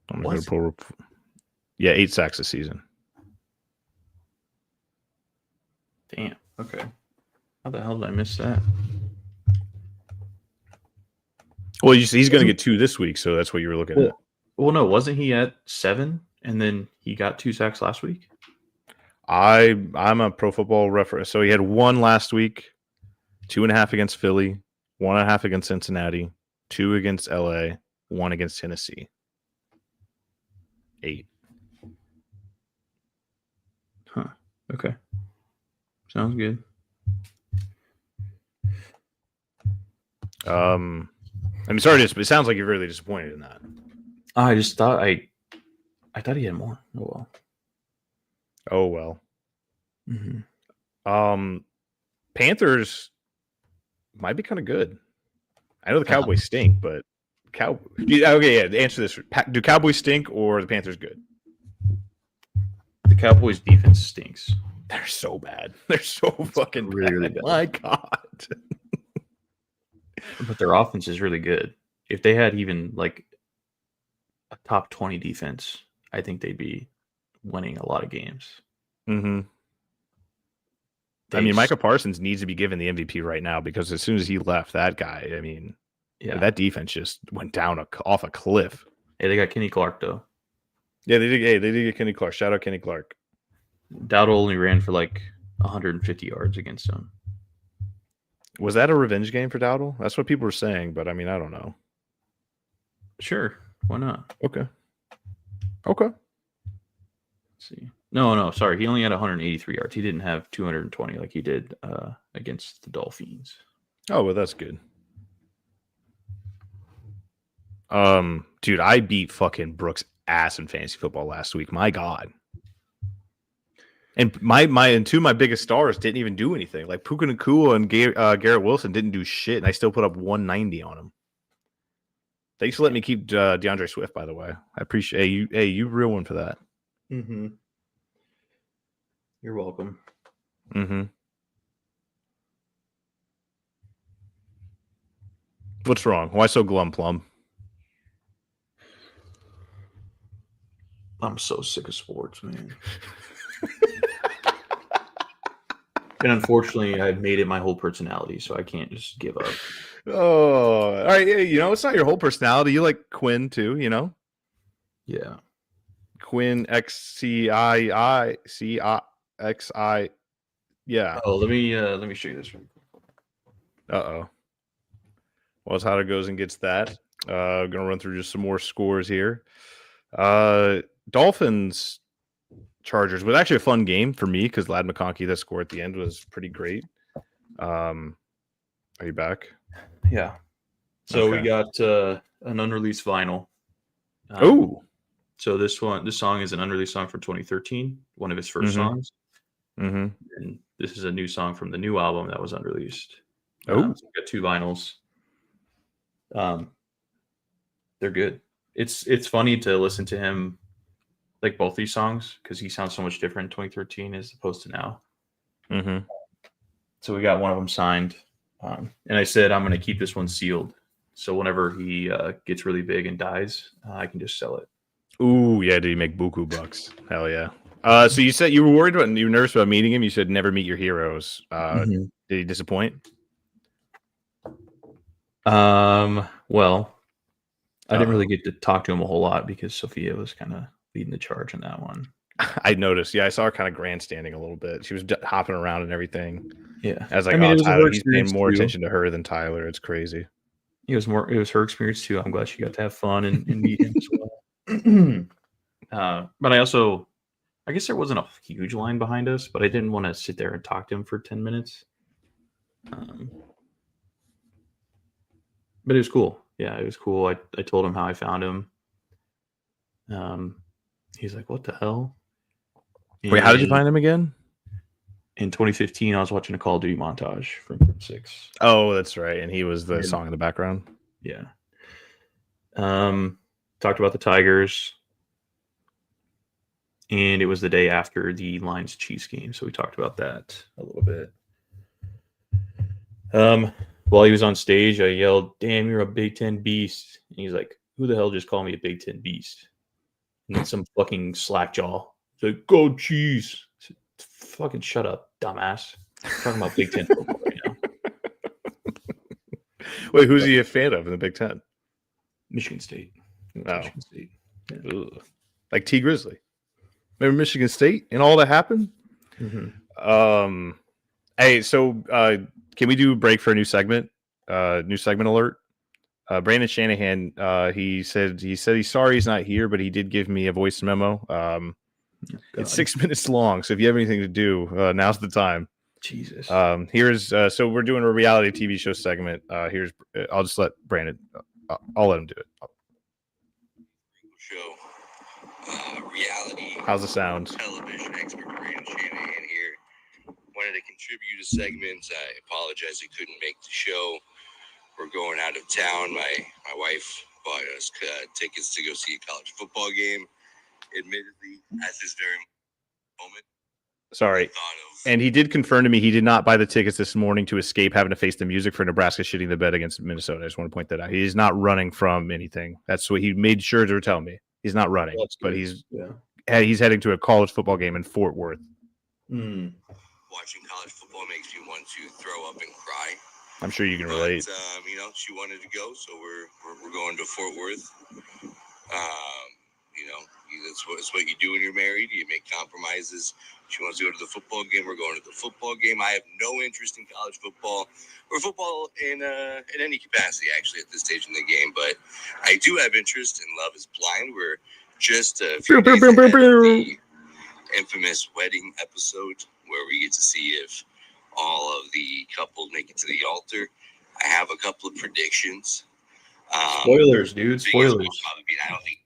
I'm going to pull. Yeah, 8 sacks this season. Damn. Okay. How the hell did I miss that? Well, he's going to get 2 this week, so that's what you were looking at. Well, no, wasn't he at 7 and then he got 2 sacks last week? I'm a Pro Football reference, so he had 1 last week, 2.5 against Philly, 1.5 against Cincinnati, 2 against LA, 1 against Tennessee. 8. Huh. Okay. Sounds good. I mean, sorry, it sounds like you're really disappointed in that. I just thought I thought he had more. Oh well. Mm-hmm. Panthers might be kind of good. I know the Cowboys stink, but answer this: do Cowboys stink or the Panthers good? The Cowboys defense stinks. They're so bad. They're so fucking really bad. bad. My God. But their offense is really good. If they had even like a top 20 defense, I think they'd be winning a lot of games. Mm-hmm. I mean, Micah Parsons needs to be given the MVP right now because as soon as he left, that guy, I mean, that defense just went down off a cliff. Hey, they got Kenny Clark though. Yeah, they did. Hey, they did get Kenny Clark. Shout out Kenny Clark. Dowdle only ran for like 150 yards against them. Was that a revenge game for Dowdle? That's what people were saying, but I mean, I don't know. Sure, why not? Okay. Let's see. No, sorry. He only had 183 yards. He didn't have 220 like he did against the Dolphins. Oh, well, that's good. Dude, I beat fucking Brooks' ass in fantasy football last week. My God. And two of my biggest stars didn't even do anything. Like Puka Nacua and Garrett Wilson didn't do shit, and I still put up 190 on them. Thanks for letting me keep DeAndre Swift, by the way. I appreciate you. Hey, you real one for that. Mm-hmm. You're welcome. Mm-hmm. What's wrong? Why so glum, Plum? I'm so sick of sports, man. And unfortunately, I've made it my whole personality, so I can't just give up. Oh, all right. You know, it's not your whole personality. You like Quinn too, you know? Yeah. Quinn XCII. Yeah. Oh, let me show you this real quick. Uh-oh. Well, as Hatter goes and gets that. Gonna run through just some more scores here. Dolphins Chargers was actually a fun game for me because Ladd McConkey, that score at the end was pretty great. Are you back? Yeah. So we got an unreleased vinyl. So this song is an unreleased song from 2013, one of his first songs. Mm-hmm. And this is a new song from the new album that was unreleased. So we got 2 vinyls. They're good. It's funny to listen to him like both these songs because he sounds so much different in 2013 as opposed to now. Mm-hmm. So we got one of them signed. And I said, I'm going to keep this one sealed. So whenever he gets really big and dies, I can just sell it. Ooh, yeah, did he make buku bucks? Hell yeah. So you said you were worried about, you were nervous about meeting him. You said never meet your heroes. Did he disappoint? Well, I didn't really get to talk to him a whole lot because Sophia was kind of leading the charge on that one. I noticed. Yeah, I saw her kind of grandstanding a little bit. She was hopping around and everything. Yeah, I was like, he's paying more attention to her than Tyler. It's crazy. It was her experience too. I'm glad she got to have fun and meet him as well. But I guess there wasn't a huge line behind us, but I didn't want to sit there and talk to him for 10 minutes. But it was cool. Yeah, it was cool. I told him how I found him. He's like, what the hell? Wait, how did you find him again? In 2015, I was watching a Call of Duty montage from 6. Oh, that's right. And he was the song in the background. Yeah. Talked about the Tigers. And it was the day after the Lions Chiefs game, so we talked about that a little bit. While he was on stage, I yelled, "Damn, you're a Big Ten beast." And he's like, "Who the hell just called me a Big Ten beast?" And then some fucking slackjaw. He's like, "Go Chiefs." Fucking shut up, dumbass. I'm talking about Big Ten football right now. Wait, who's he a fan of in the Big Ten? Michigan State. Oh. Michigan State. Yeah. Ugh. Like T Grizzly. Remember Michigan State and all that happened? Mm-hmm. Hey, so can we do a break for a new segment? New segment alert. Brandon Shanahan, he said he's sorry he's not here, but he did give me a voice memo. It's 6 minutes long, so if you have anything to do, now's the time. Jesus. Here's so we're doing a reality TV show segment. Here's I'll just let Brandon. I'll let him do it. Show reality. How's the sound? Television expert Brandon Shanahan here. Wanted to contribute a segment. I apologize I couldn't make the show. We're going out of town. My wife bought us tickets to go see a college football game. Admittedly, at this very moment. Sorry. And he did confirm to me he did not buy the tickets this morning to escape having to face the music for Nebraska shitting the bed against Minnesota. I just want to point that out. He is not running from anything. That's what he made sure to tell me. He's not running, but he's heading to a college football game in Fort Worth. Watching college football makes you want to throw up and cry. I'm sure you can relate. She wanted to go, so we're going to Fort Worth. That's what you do when you're married. You make compromises. She wants to go to the football game. We're going to the football game. I have no interest in college football or football in any capacity, actually, at this stage in the game. But I do have interest in Love is Blind. We're just a few days ahead of the infamous wedding episode where we get to see if all of the couples make it to the altar. I have a couple of predictions. Spoilers, dude. Spoilers.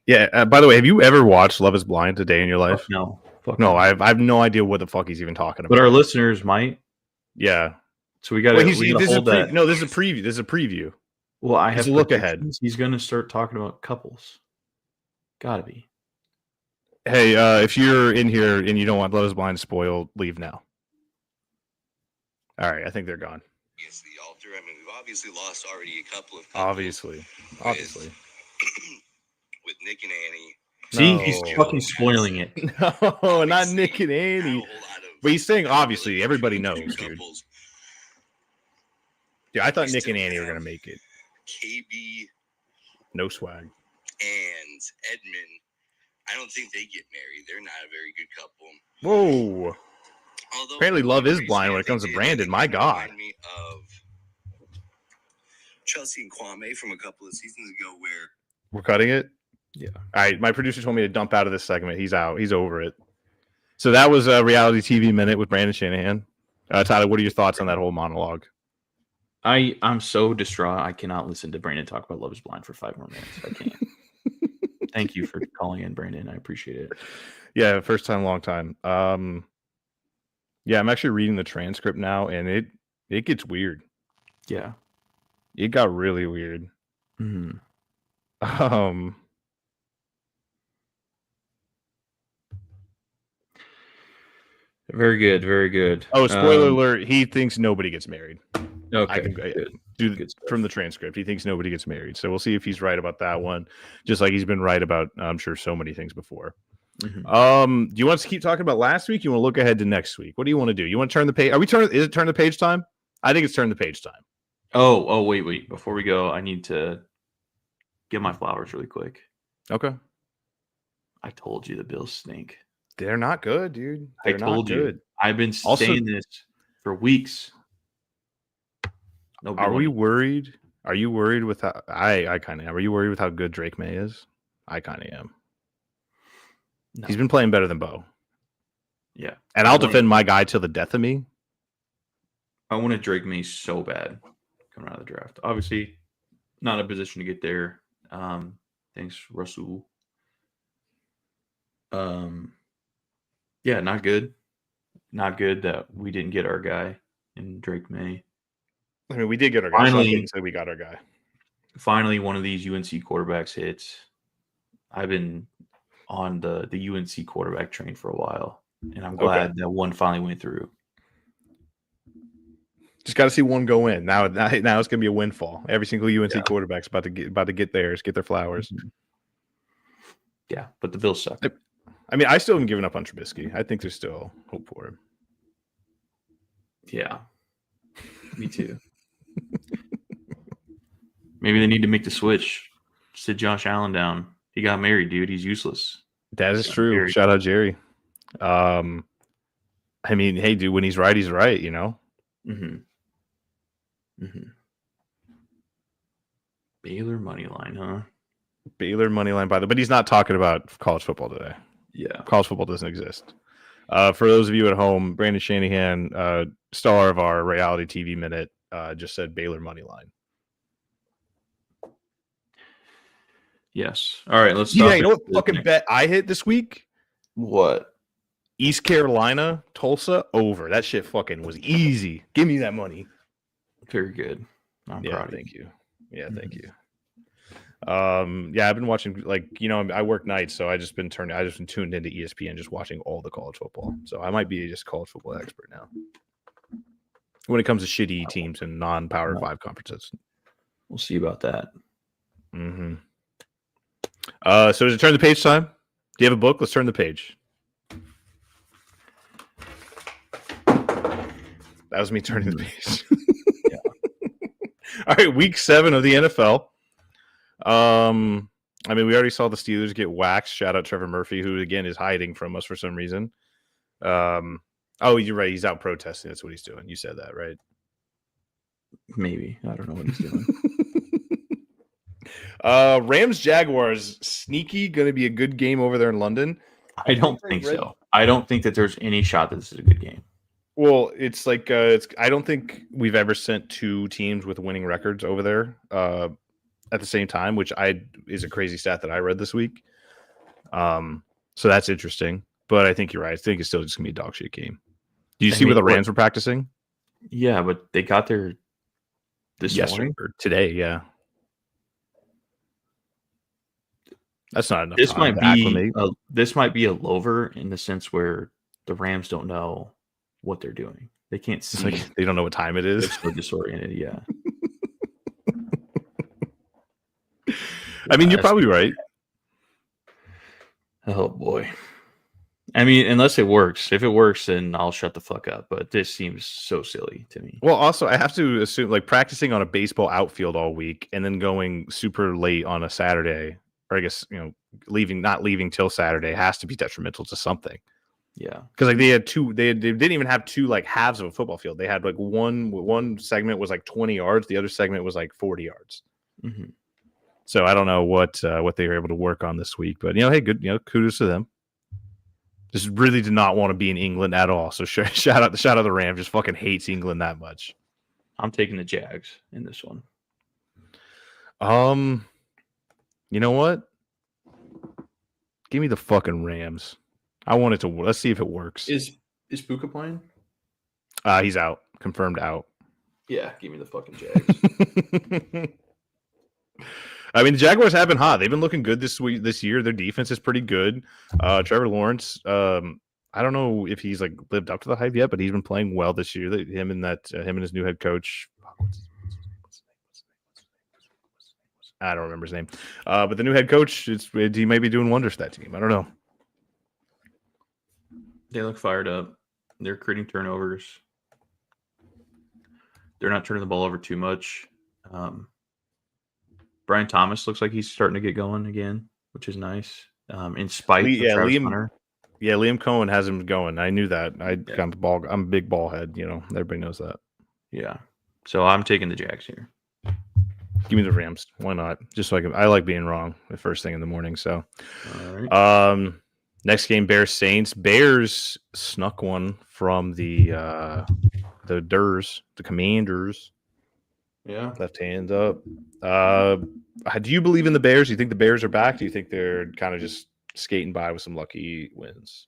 Yeah. By the way, have you ever watched Love Is Blind a day in your life? No. No, I have no idea what the fuck he's even talking about. But our listeners might. Yeah. So we got to this is a preview. No, this is a preview. This is a preview. Well, I have a look ahead. He's going to start talking about couples. Gotta be. Hey, if you're in here and you don't want Love Is Blind spoiled, leave now. All right, I think they're gone. Yes, the altar. I mean, we've obviously lost already a couple of. Obviously. With Nick and Annie. See, he's fucking spoiling it. No, not Nick and Annie. But he's saying obviously. Everybody knows, dude. Yeah, I thought Nick and Annie were gonna make it. KB. No swag. And Edmund. I don't think they get married. They're not a very good couple. Whoa. Although, apparently, Love is blind when it comes to Brandon. My God. Me of Chelsea and Kwame from a couple of seasons ago, where we're cutting it. Yeah. All right. My producer told me to dump out of this segment. He's out. He's over it. So that was a reality TV minute with Brandon Shanahan. Tyler, what are your thoughts on that whole monologue? I'm so distraught. I cannot listen to Brandon talk about Love is Blind for 5 more minutes. I can't. Thank you for calling in, Brandon. I appreciate it. Yeah, first time, long time. Yeah, I'm actually reading the transcript now, and it gets weird. Yeah, it got really weird. Mm-hmm. Very good, very good. Oh, spoiler alert! He thinks nobody gets married. Okay, I can do from the transcript. He thinks nobody gets married, so we'll see if he's right about that one. Just like he's been right about, I'm sure, so many things before. Mm-hmm. Do you want us to keep talking about last week? You want to look ahead to next week? What do you want to do? You want to turn the page? Is it turn the page time? I think it's turn the page time. Oh, wait. Before we go, I need to give my flowers really quick. Okay. I told you the Bills stink. They're not good, dude. They're I told not you. Good. I've been saying this for weeks. Are we worried? Are you worried with how I kind of am? Are you worried with how good Drake May is? I kind of am. No. He's been playing better than Bo. Yeah. And I'll defend my guy till the death of me. I wanted Drake May so bad coming out of the draft. Obviously, not in a position to get there. Thanks, Rhule. Yeah, not good. Not good that we didn't get our guy in Drake May. I mean, we did get our guy. Finally, so we got our guy. Finally, one of these UNC quarterbacks hits. I've been on the UNC quarterback train for a while, and I'm glad that one finally went through. Just got to see one go in. Now it's gonna be a windfall. Every single UNC quarterback's about to get theirs, get their flowers. Yeah, but the Bills suck. I mean, I still haven't given up on Trubisky. I think there's still hope for him. Yeah, me too. Maybe they need to make the switch. Sit Josh Allen down. He got married, dude. He's useless. That is true. Jerry. Shout out Jerry. I mean, hey, dude, when he's right, he's right. You know. Baylor money line, huh? Baylor money line, but he's not talking about college football today. Yeah, college football doesn't exist. For those of you at home, Brandon Shanahan, star of our reality TV minute, just said Baylor money line. Yes. All right, let's stop. Yeah, you know what fucking bet I hit this week? What? East Carolina, Tulsa, over. That shit fucking was easy. Give me that money. Very good. I'm proud of thank you. Yeah, thank you. Yeah, I've been watching, like, you know, I work nights, so I just been tuned into ESPN, just watching all the college football. So I might be just college football expert now when it comes to shitty teams and non-Power 5 conferences. We'll see about that. So is it turn the page time? Do you have a book? Let's turn the page. That was me turning the page. All right, week 7 of the NFL. I mean, we already saw the Steelers get waxed. Shout out Trevor Murphy, who again is hiding from us for some reason. Oh, you're right. He's out protesting. That's what he's doing. You said that, right? Maybe. I don't know what he's doing. Rams Jaguars, sneaky, going to be a good game over there in London. I don't think so. I don't think that there's any shot that this is a good game. Well, it's like I don't think we've ever sent 2 teams with winning records over there at the same time, which is a crazy stat that I read this week. So that's interesting. But I think you're right. I think it's still just gonna be a dog shit game. Do you see where the Rams were practicing? Yeah, but they got there this morning or today. Yeah, that's not enough. This might be a lover in the sense where the Rams don't know what they're doing. They can't see. Like, they don't know what time it is. They're so disoriented. Yeah. I mean, you're probably right. Oh boy. I mean, unless it works. If it works, then I'll shut the fuck up. But this seems so silly to me. Well, also, I have to assume, like, practicing on a baseball outfield all week and then going super late on a Saturday, or I guess, you know, not leaving till Saturday has to be detrimental to something. Yeah, because like they had 2, they didn't even have 2 like halves of a football field. They had like one segment was like 20 yards, the other segment was like 40 yards. So I don't know what they were able to work on this week, but you know, hey, good, you know, kudos to them. Just really did not want to be in England at all. So shout out the Rams. Just fucking hates England that much. I'm taking the Jags in this one. You know what? Give me the fucking Rams. I want it to. Let's see if it works. Is Puka playing? He's out. Confirmed out. Yeah, give me the fucking Jags. I mean, the Jaguars have been hot. They've been looking good this year. Their defense is pretty good. Trevor Lawrence. I don't know if he's like lived up to the hype yet, but he's been playing well this year. Him and his new head coach. I don't remember his name. But the new head coach, he may be doing wonders for that team. I don't know. They look fired up. They're creating turnovers. They're not turning the ball over too much. Brian Thomas looks like he's starting to get going again, which is nice. In spite of Travis Hunter. Yeah, Liam Cohen has him going. I knew that. I'm a big ball head. You know, everybody knows that. Yeah. So I'm taking the Jags here. Give me the Rams. Why not? Just so I like being wrong the first thing in the morning. So, all right. Next game, Bears Saints. Bears snuck one from the Commanders. Yeah. Left hand up. Do you believe in the Bears? Do you think the Bears are back? Do you think they're kind of just skating by with some lucky wins?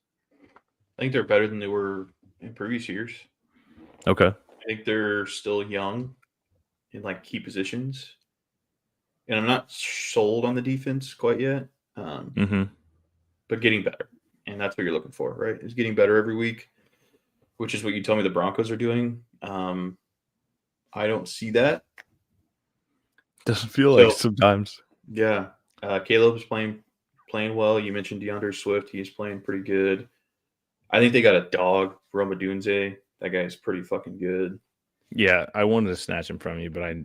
I think they're better than they were in previous years. Okay. I think they're still young in like key positions. And I'm not sold on the defense quite yet. But getting better. And that's what you're looking for, right? Is getting better every week, which is what you told me the Broncos are doing. I don't see that. Doesn't feel like sometimes. Yeah. Caleb is playing well. You mentioned DeAndre Swift. He's playing pretty good. I think they got a dog, Roma Dunze. That guy's pretty fucking good. Yeah, I wanted to snatch him from you, but I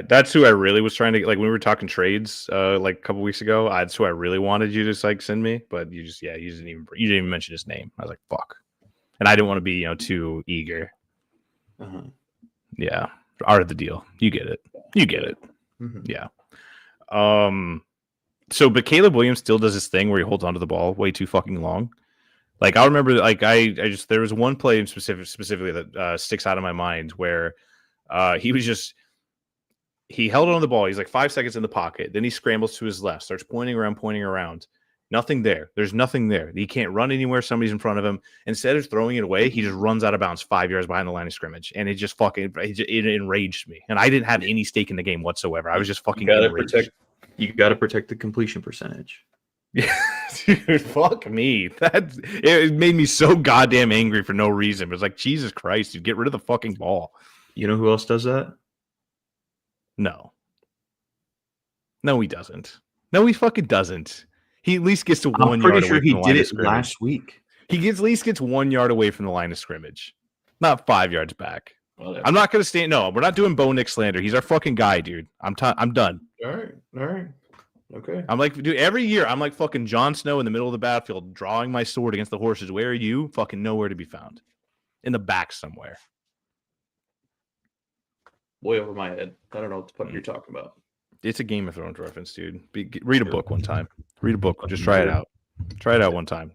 that's who I really was trying to like when we were talking trades like a couple weeks ago. That's who I really wanted you to like send me, but you didn't even mention his name. I was like, fuck, and I didn't want to be too eager. Yeah, art of the deal. You get it. Yeah. So, but Caleb Williams still does this thing where he holds onto the ball way too fucking long. Like I remember, like I just there was one play in specifically that sticks out of my mind where he held on to the ball. He's like 5 seconds in the pocket, then he scrambles to his left, starts pointing around. Nothing there. There's nothing there. He can't run anywhere. Somebody's in front of him. Instead of throwing it away, he just runs out of bounds 5 yards behind the line of scrimmage, and it enraged me. And I didn't have any stake in the game whatsoever. I was just fucking enraged. You got to protect the completion percentage. Yeah, dude, fuck me. It made me so goddamn angry for no reason. It was like, Jesus Christ, dude, get rid of the fucking ball. You know who else does that? No, he doesn't. No, he fucking doesn't. He at least gets to 1 yard away from the line of scrimmage. I'm pretty sure he did it last week. He at least gets 1 yard away from the line of scrimmage, not 5 yards back. Well, I'm not going to stand. No, we're not doing Bo Nix slander. He's our fucking guy, dude. I'm done. All right. Okay. I'm like, dude, every year I'm like fucking Jon Snow in the middle of the battlefield, drawing my sword against the horses. Where are you? Fucking nowhere to be found. In the back somewhere. Way over my head. I don't know what the fuck you're talking about. It's a Game of Thrones reference, dude. Read a book one time. Read a book. Just try it out. Try it out one time.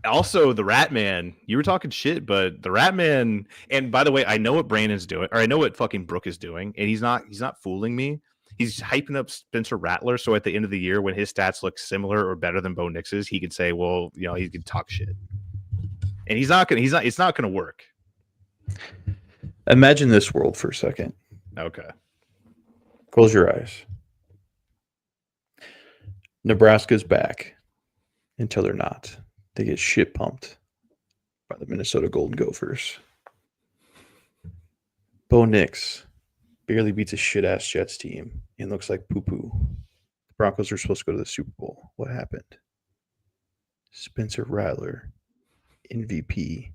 Also, the Rat Man. You were talking shit, but the Rat Man. And by the way, I know what Brandon's doing, or I know what fucking Brooke is doing, and he's not fooling me. He's hyping up Spencer Rattler, so at the end of the year, when his stats look similar or better than Bo Nix's, he could say, "Well, he could talk shit." And he's not gonna. It's not gonna work. Imagine this world for a second. Okay. Close your eyes. Nebraska's back until they're not. They get shit pumped by the Minnesota Golden Gophers. Bo Nix barely beats a shit-ass Jets team and looks like poo-poo. The Broncos are supposed to go to the Super Bowl. What happened? Spencer Rattler, MVP,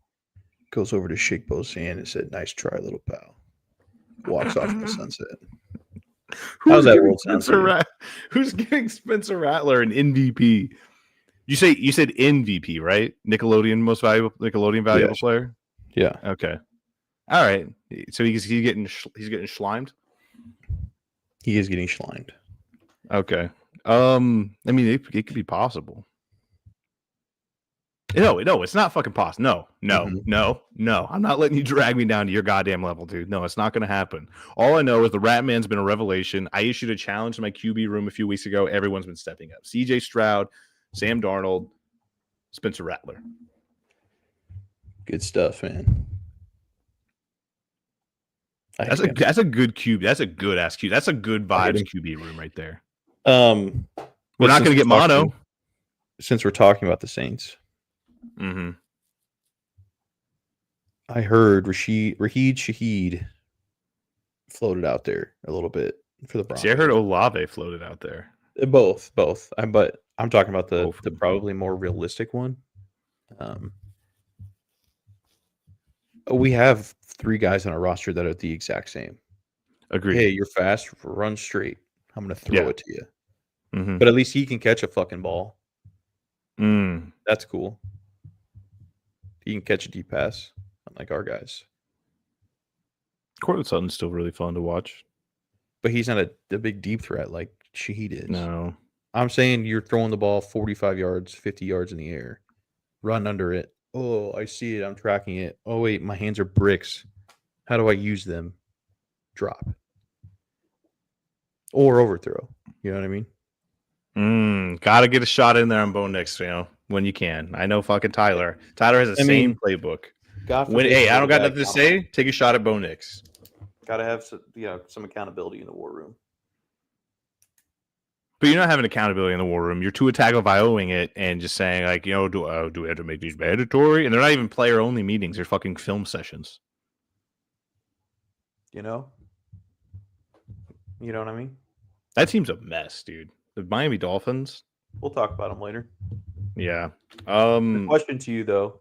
goes over to shake Bo's hand and said, "Nice try, little pal." Walks off in the sunset. How's that world sound? Who's getting Spencer Rattler an MVP? You said MVP, right? Nickelodeon valuable player. Yeah. Okay. All right. So he's getting slimed. He is getting slimed. Okay. I mean, it could be possible. No, it's not fucking possible. No. I'm not letting you drag me down to your goddamn level, dude. No, it's not going to happen. All I know is the Rat Man's been a revelation. I issued a challenge in my QB room a few weeks ago. Everyone's been stepping up. CJ Stroud, Sam Darnold, Spencer Rattler. Good stuff, man. That's a good QB. That's a good ass QB. That's a good vibes QB room right there. We're not going to get mono. Since we're talking about the Saints. Mm-hmm. I heard Rashid Shaheed floated out there a little bit for the Broncos. See, I heard Olave floated out there. Both. But I'm talking about the probably more realistic one. We have 3 guys on our roster that are the exact same. Agreed. Hey, you're fast, run straight. I'm going to throw it to you. Mm-hmm. But at least he can catch a fucking ball. That's cool. He can catch a deep pass, unlike our guys. Cortland Sutton's still really fun to watch. But he's not a big deep threat like Shaheed is. No. I'm saying you're throwing the ball 45 yards, 50 yards in the air. Run under it. Oh, I see it. I'm tracking it. Oh, wait, my hands are bricks. How do I use them? Drop. Or overthrow. You know what I mean? Gotta get a shot in there on Bo Nix, when you can. I know fucking Tyler. Tyler has the same playbook. I don't got nothing to say. Take a shot at Bo Nix. Gotta have some accountability in the war room. But you're not having accountability in the war room. You're Tua Tagovailoing it and just saying like, do we have to make these mandatory? And they're not even player only meetings. They're fucking film sessions. You know what I mean? That team's a mess, dude. The Miami Dolphins. We'll talk about them later. Yeah. The question to you though: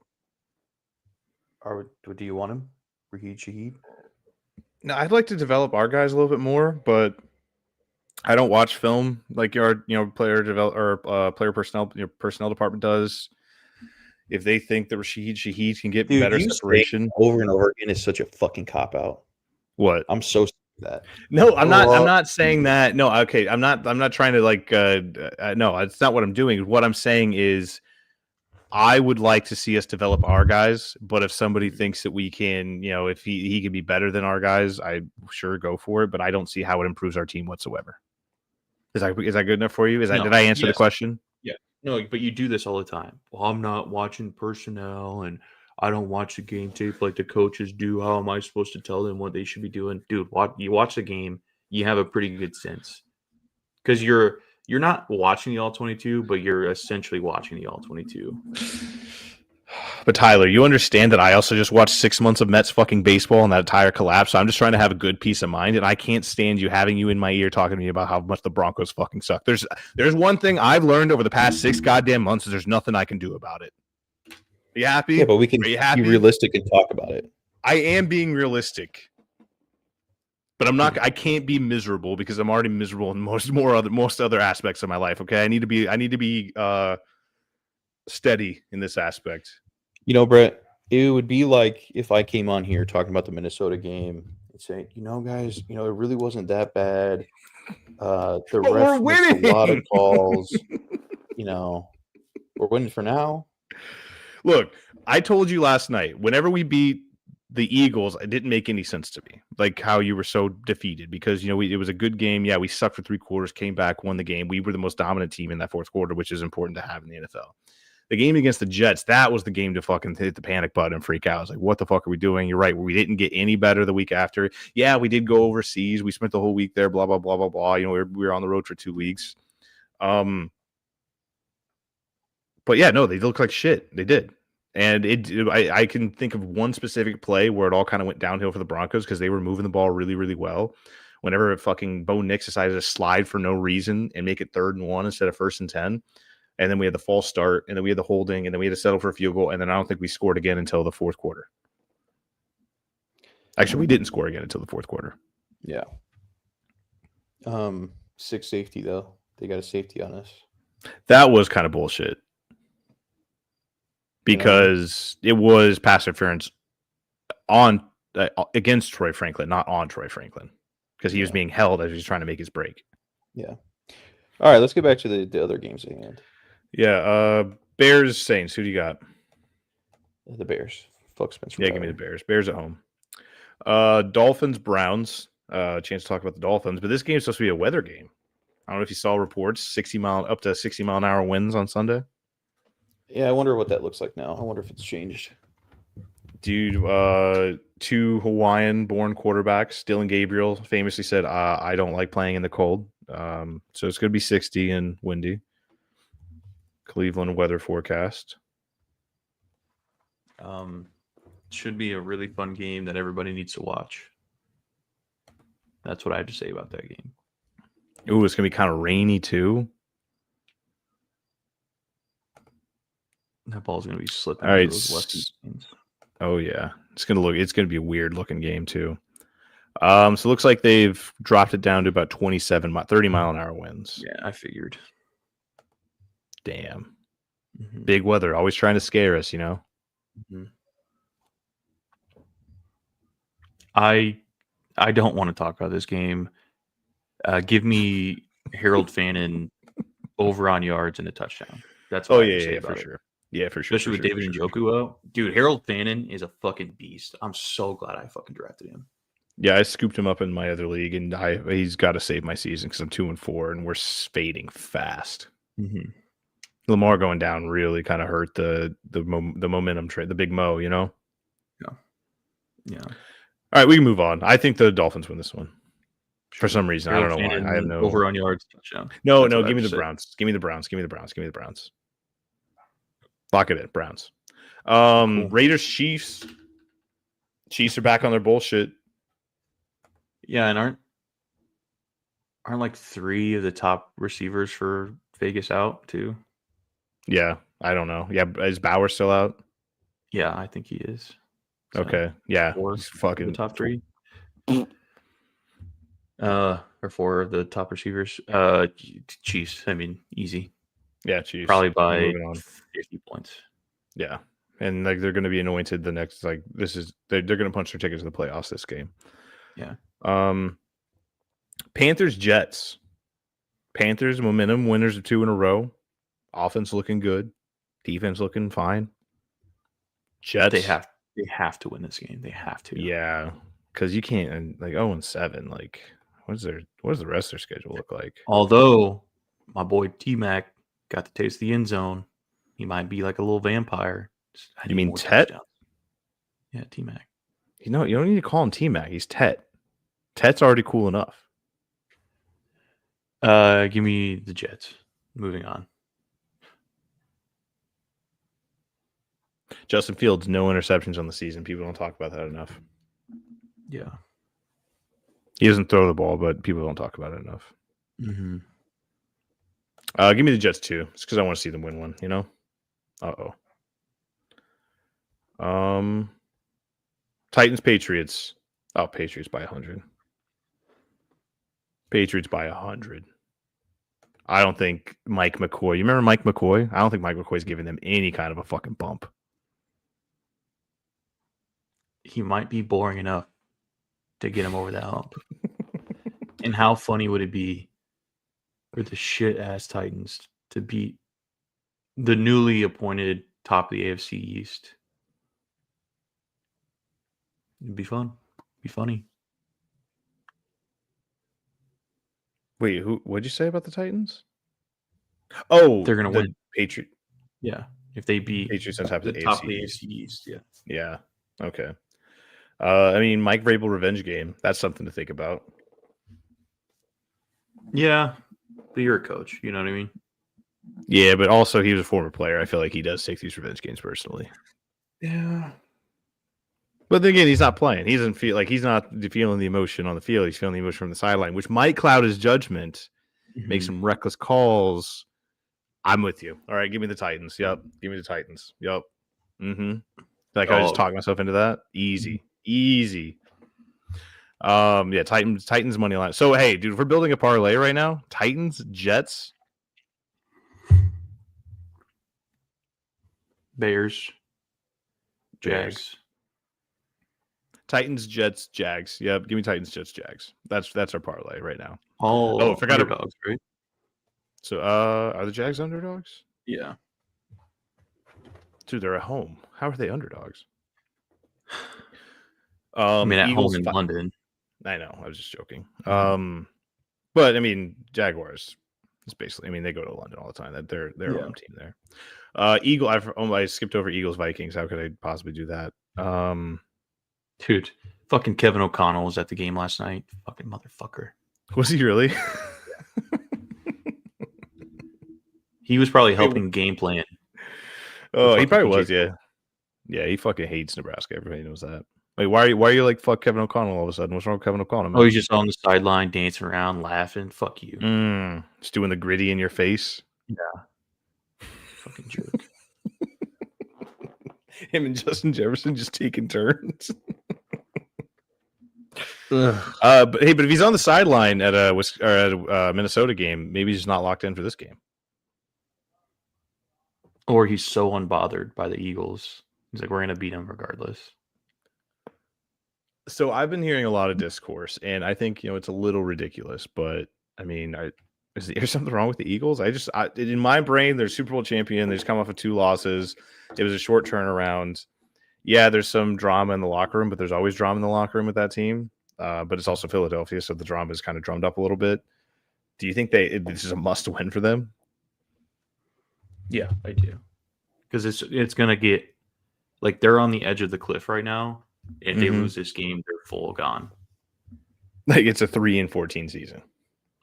do you want him, Raheed Shaheed? No, I'd like to develop our guys a little bit more, but I don't watch film like your player personnel personnel department does. If they think that Rashid Shaheed can get better separation over and over again is such a fucking cop out. What? I'm so sick of that. No, I'm not. I'm not saying that. No, okay. I'm not trying to like. No, it's not what I'm doing. What I'm saying is, I would like to see us develop our guys. But if somebody thinks that we can, if he can be better than our guys, I sure go for it. But I don't see how it improves our team whatsoever. Is that good enough for you? Did I answer the question? Yeah. No, but you do this all the time. Well, I'm not watching personnel and I don't watch the game tape like the coaches do. How am I supposed to tell them what they should be doing? Dude, you watch the game, you have a pretty good sense. Because you're not watching the All-22, but you're essentially watching the All-22. But Tyler, you understand that I also just watched 6 months of Mets fucking baseball and that entire collapse. So I'm just trying to have a good peace of mind, and I can't stand you having you in my ear talking to me about how much the Broncos fucking suck. There's one thing I've learned over the past 6 goddamn months is there's nothing I can do about it. Are you happy? Yeah, but we can be realistic and talk about it. I am being realistic. But I'm not. I can't be miserable because I'm already miserable in most other aspects of my life. Okay, I need to be steady in this aspect. Brett, it would be like if I came on here talking about the Minnesota game and saying, guys, it really wasn't that bad. The ref missed a lot of calls. We're winning for now. Look, I told you last night. Whenever we beat the Eagles, it didn't make any sense to me, like how you were so defeated because, it was a good game. Yeah, we sucked for 3 quarters, came back, won the game. We were the most dominant team in that 4th quarter, which is important to have in the NFL. The game against the Jets, that was the game to fucking hit the panic button and freak out. I was like, what the fuck are we doing? You're right. We didn't get any better the week after. Yeah, we did go overseas. We spent the whole week there, blah, blah, blah, blah, blah. We were on the road for 2 weeks. But yeah, no, they looked like shit. They did. And I can think of one specific play where it all kind of went downhill for the Broncos because they were moving the ball really, really well. Whenever fucking Bo Nix decided to slide for no reason and make it 3rd and 1 instead of 1st and 10. And then we had the false start, and then we had the holding, and then we had to settle for a field goal, and then I don't think we scored again until the 4th quarter. Actually, we didn't score again until the 4th quarter. Yeah. 6 safety, though. They got a safety on us. That was kind of bullshit. Because it was pass interference on against Troy Franklin, not on Troy Franklin, because he was being held as he was trying to make his break. Yeah. All right, let's get back to the other games at hand. Yeah, Bears Saints. Who do you got? The Bears. Fuck Spencer. Yeah, give me the Bears. Bears at home. Dolphins Browns. Chance to talk about the Dolphins, but this game is supposed to be a weather game. I don't know if you saw reports up to 60 mile an hour winds on Sunday. Yeah, I wonder what that looks like now. I wonder if it's changed. Dude, 2 Hawaiian-born quarterbacks. Dylan Gabriel famously said, I don't like playing in the cold. So it's going to be 60 and windy. Cleveland weather forecast. Should be a really fun game that everybody needs to watch. That's what I have to say about that game. Ooh, it's going to be kind of rainy, too. That ball's going to be slipping. All right. Those Oh, yeah. It's going to be a weird looking game, too. So it looks like they've dropped it down to about 30 mile an hour winds. Yeah, I figured. Damn. Mm-hmm. Big weather. Always trying to scare us, Mm-hmm. I don't want to talk about this game. Give me Harold Fannin over on yards and a touchdown. That's what I have to say about for sure. It. Yeah, for sure. Especially with David Njoku out. Dude, Harold Fannin is a fucking beast. I'm so glad I fucking drafted him. Yeah, I scooped him up in my other league, and he's got to save my season because I'm 2-4, and we're fading fast. Mm-hmm. Lamar going down really kind of hurt the momentum trade, the big Mo, Yeah. All right, we can move on. I think the Dolphins win this one. For some reason, I don't know why. I have no over on yards touchdown. No, That's no. what I Give me the just said. Browns. Give me the Browns. Give me the Browns. Give me the Browns. Lock it in. Browns. Cool. Raiders, Chiefs. Chiefs are back on their bullshit. Yeah, and aren't like 3 of the top receivers for Vegas out too? Yeah, I don't know. Yeah, is Bauer still out? Yeah, I think he is. So, Okay. Yeah. 4 He's of fucking the top 3. Or 4 of the top receivers. Chiefs. I mean, easy. Yeah, Chiefs. Probably by Moving on. 50 points. Yeah. And like they're going to be anointed the next they're going to punch their ticket to the playoffs this game. Yeah. Panthers, Jets. Panthers momentum winners of 2 in a row. Offense looking good. Defense looking fine. Jets. They have to win this game. They have to. Yeah, because you can't 0-7. Like, what does the rest of their schedule look like? Although my boy T-Mac got to taste the end zone, he might be like a little vampire. You mean Tet? Touchdowns. Yeah, T-Mac. You don't need to call him T-Mac. He's Tet. Tet's already cool enough. Give me the Jets. Moving on. Justin Fields, no interceptions on the season. People don't talk about that enough. Yeah. He doesn't throw the ball, but people don't talk about it enough. Mm-hmm. Give me the Jets too. It's because I want to see them win one, you know? Titans, Patriots. Oh, Patriots by 100. Patriots by 100. I don't think Mike McCoy. You remember Mike McCoy? I don't think Mike McCoy's giving them any kind of a fucking bump. He might be boring enough to get him over that hump. And how funny would it be for the shit-ass Titans to beat the newly appointed top of the AFC East? It'd be fun. Be funny. Wait, what'd you say about the Titans? Oh, They're gonna win. Patriot. Yeah, if they beat Patriots on top of the the top AFC of the AFC East. Yeah. Yeah. Okay. I mean, Mike Vrabel revenge game. That's something to think about. Yeah, but you're a coach. You know what I mean? Yeah, but also he was a former player. I feel like he does take these revenge games personally. Yeah. But then again, he's not playing. He doesn't feel like he's not feeling the emotion on the field. He's feeling the emotion from the sideline, which might cloud his judgment, make some reckless calls. I'm with you. All right, give me the Titans. Yep. Give me the Titans. Yep. Mm-hmm. Like I just talked myself into that. Easy. Yeah, Titans money line. So hey, dude, if we're building a parlay right now, Titans, Jets, Bears, Jags. Titans, Jets, Jags. Yep, give me Titans, Jets, Jags. That's our parlay right now. All forgot underdogs, right? So are the Jags underdogs? Yeah. Dude, they're at home. How are they underdogs? I mean, at Eagles home in London. I know. I was just joking. But I mean, Jaguars. It's basically. I mean, they go to London all the time. They're a home team there. Eagle. I skipped over Eagles Vikings. How could I possibly do that? Dude, fucking Kevin O'Connell was at the game last night. Fucking motherfucker. Was he really? He was probably helping game plan. Oh, he probably was. Yeah. Yeah, he fucking hates Nebraska. Everybody knows that. Wait, why are you like fuck Kevin O'Connell all of a sudden? What's wrong with Kevin O'Connell? Man? Oh, he's just on the sideline dancing around, laughing. Fuck you. Just doing the gritty in your face. Yeah. Fucking jerk. Him and Justin Jefferson just taking turns. But if he's on the sideline at a Minnesota game, maybe he's just not locked in for this game. Or he's so unbothered by the Eagles. He's like, we're gonna beat them regardless. So I've been hearing a lot of discourse, and I think it's a little ridiculous. But I mean, is there something wrong with the Eagles? In my brain, they're Super Bowl champion. They just come off of 2 losses. It was a short turnaround. Yeah, there's some drama in the locker room, but there's always drama in the locker room with that team. But it's also Philadelphia, so the drama is kind of drummed up a little bit. Do you think this is a must-win for them? Yeah, I do. Because it's gonna get like they're on the edge of the cliff right now. If they lose this game, they're full gone. Like it's a 3-14 season.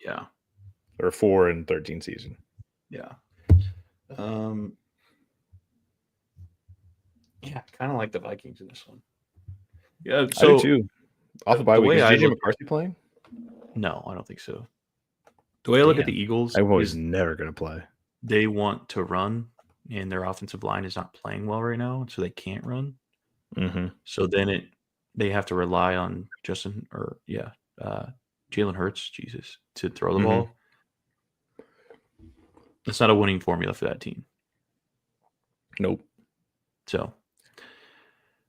Yeah. Or 4-13 season. Yeah. Yeah, kind of like the Vikings in this one. Yeah, so I do too. Off the bye the week. way Is I JJ look, McCarthy playing? no, I don't think so. The way I look at the Eagles I was is never going to play. they want to run, and their offensive line is not playing well right now, so they can't run. Mm-hmm. So then they have to rely on Jalen Hurts, to throw the ball. It's not a winning formula for that team. Nope. So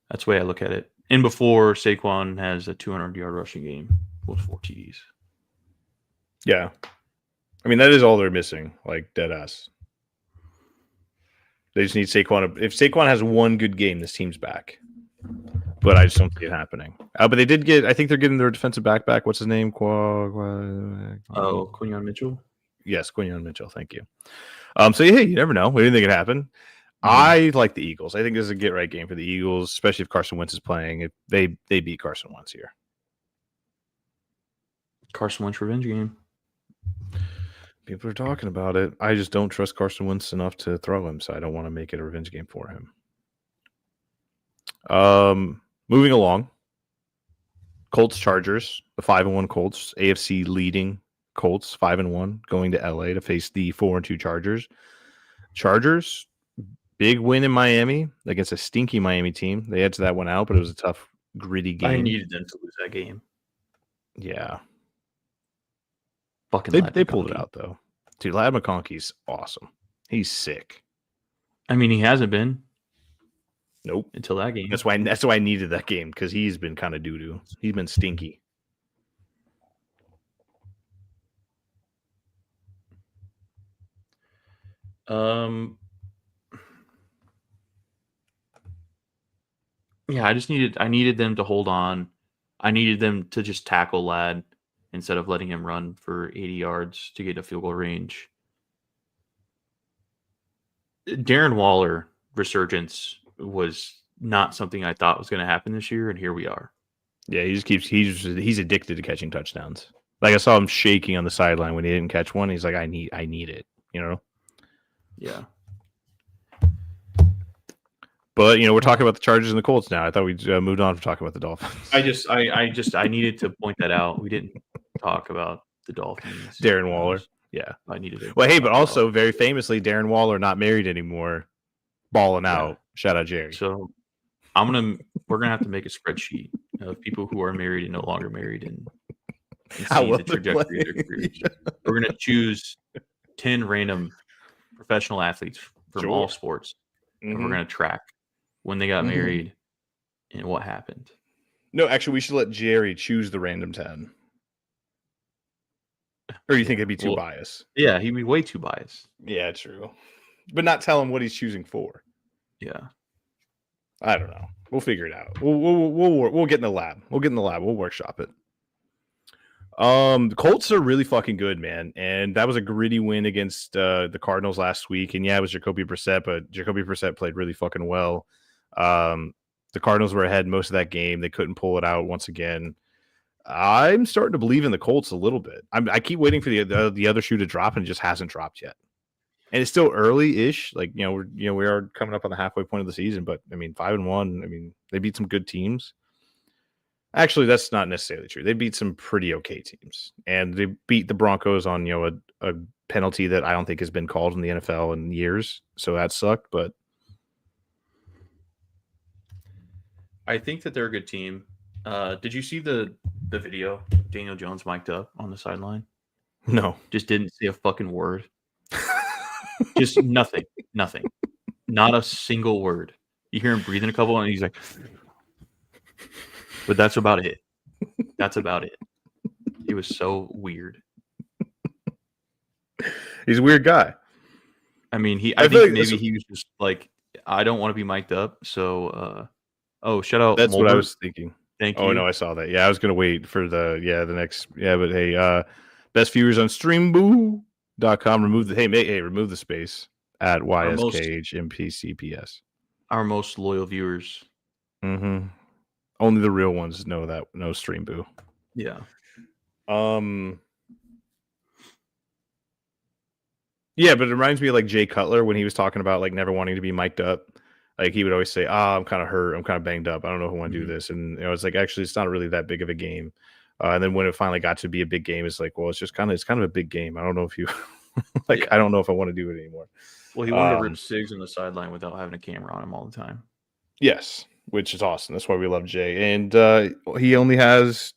that's the way I look at it. And before Saquon has a 200-yard rushing game with 4 TDs. Yeah. I mean, that is all they're missing, like dead ass. They just need Saquon. If Saquon has one good game, this team's back. But I just don't see it happening. But they did get, I think they're getting their defensive back. What's his name? Quinyon Mitchell? Yes, Quinyon Mitchell. Thank you. So, yeah, you never know. We didn't think it happened. I like the Eagles. I think this is a get-right game for the Eagles, especially if Carson Wentz is playing. If they beat Carson Wentz here. Carson Wentz revenge game. People are talking about it. I just don't trust Carson Wentz enough to throw him, so I don't want to make it a revenge game for him. Moving along. Colts Chargers, the 5-1 Colts, AFC leading Colts, 5-1, going to LA to face the 4-2 Chargers. Chargers, big win in Miami against a stinky Miami team. They edged that one out, but it was a tough, gritty game. I needed them to lose that game. Yeah. Fucking They pulled it out, though. Dude, Ladd McConkey's awesome. He's sick. I mean, he hasn't been. Nope. Until that game. That's why I needed that game, because he's been kind of doo-doo. He's been stinky. Yeah, I needed them to hold on. I needed them to just tackle Ladd instead of letting him run for 80 yards to get a field goal range. Darren Waller resurgence was not something I thought was going to happen this year, and here we are. Yeah, he just keeps he's addicted to catching touchdowns. Like I saw him shaking on the sideline when he didn't catch one. He's like, I need it, you know? Yeah. But we're talking about the Chargers and the Colts now. I thought we moved on from talking about the Dolphins. I needed to point that out. We didn't talk about the Dolphins. Darren Waller. Yeah. I needed it. Well, hey, but also very famously, Darren Waller not married anymore, balling out. Shout out Jerry. So we're gonna have to make a spreadsheet of people who are married and no longer married and see the trajectory of their careers. We're gonna choose 10 random professional athletes from all sports, and we're gonna track when they got married and what happened. No, actually, we should let Jerry choose the random 10. Or you think it'd be too biased? Yeah, he'd be way too biased. Yeah, true. But not tell him what he's choosing for. Yeah. I don't know. We'll figure it out. We'll get in the lab. We'll workshop it. The Colts are really fucking good, man. And that was a gritty win against the Cardinals last week. And yeah, it was Jacoby Brissett, but Jacoby Brissett played really fucking well. The Cardinals were ahead most of that game. They couldn't pull it out once again. I'm starting to believe in the Colts a little bit. I keep waiting for the other shoe to drop, and it just hasn't dropped yet. And it's still early-ish. Like, we are coming up on the halfway point of the season, but I mean, 5-1. I mean, they beat some good teams. Actually, that's not necessarily true. They beat some pretty okay teams, and they beat the Broncos on a penalty that I don't think has been called in the NFL in years. So that sucked. But I think that they're a good team. Did you see the video? Daniel Jones mic'd up on the sideline. No, just didn't say a fucking word. Just nothing. Not a single word. You hear him breathing a couple, and he's like, but that's about it. It was so weird. He's a weird guy. I mean, I think maybe he was just like, I don't want to be mic'd up. So, shout out. That's Mulder. what I was thinking. Thank you. Oh, no, I saw that. Yeah, I was going to wait for the next. Yeah, but hey, best viewers on streamboo.com. Remove the space at YSKHMPCPS. Our most loyal viewers. Mm-hmm. Only the real ones know Streamboo. Yeah. Yeah, but it reminds me of like Jay Cutler when he was talking about like never wanting to be mic'd up. Like he would always say, I'm kind of hurt. I'm kind of banged up. I don't know if I want to do this. And it's like, actually, it's not really that big of a game. And then when it finally got to be a big game, it's like, well, it's kind of a big game. I don't know if you I don't know if I want to do it anymore. Well, he wanted to rip cigs on the sideline without having a camera on him all the time. Yes, which is awesome. That's why we love Jay. And he only has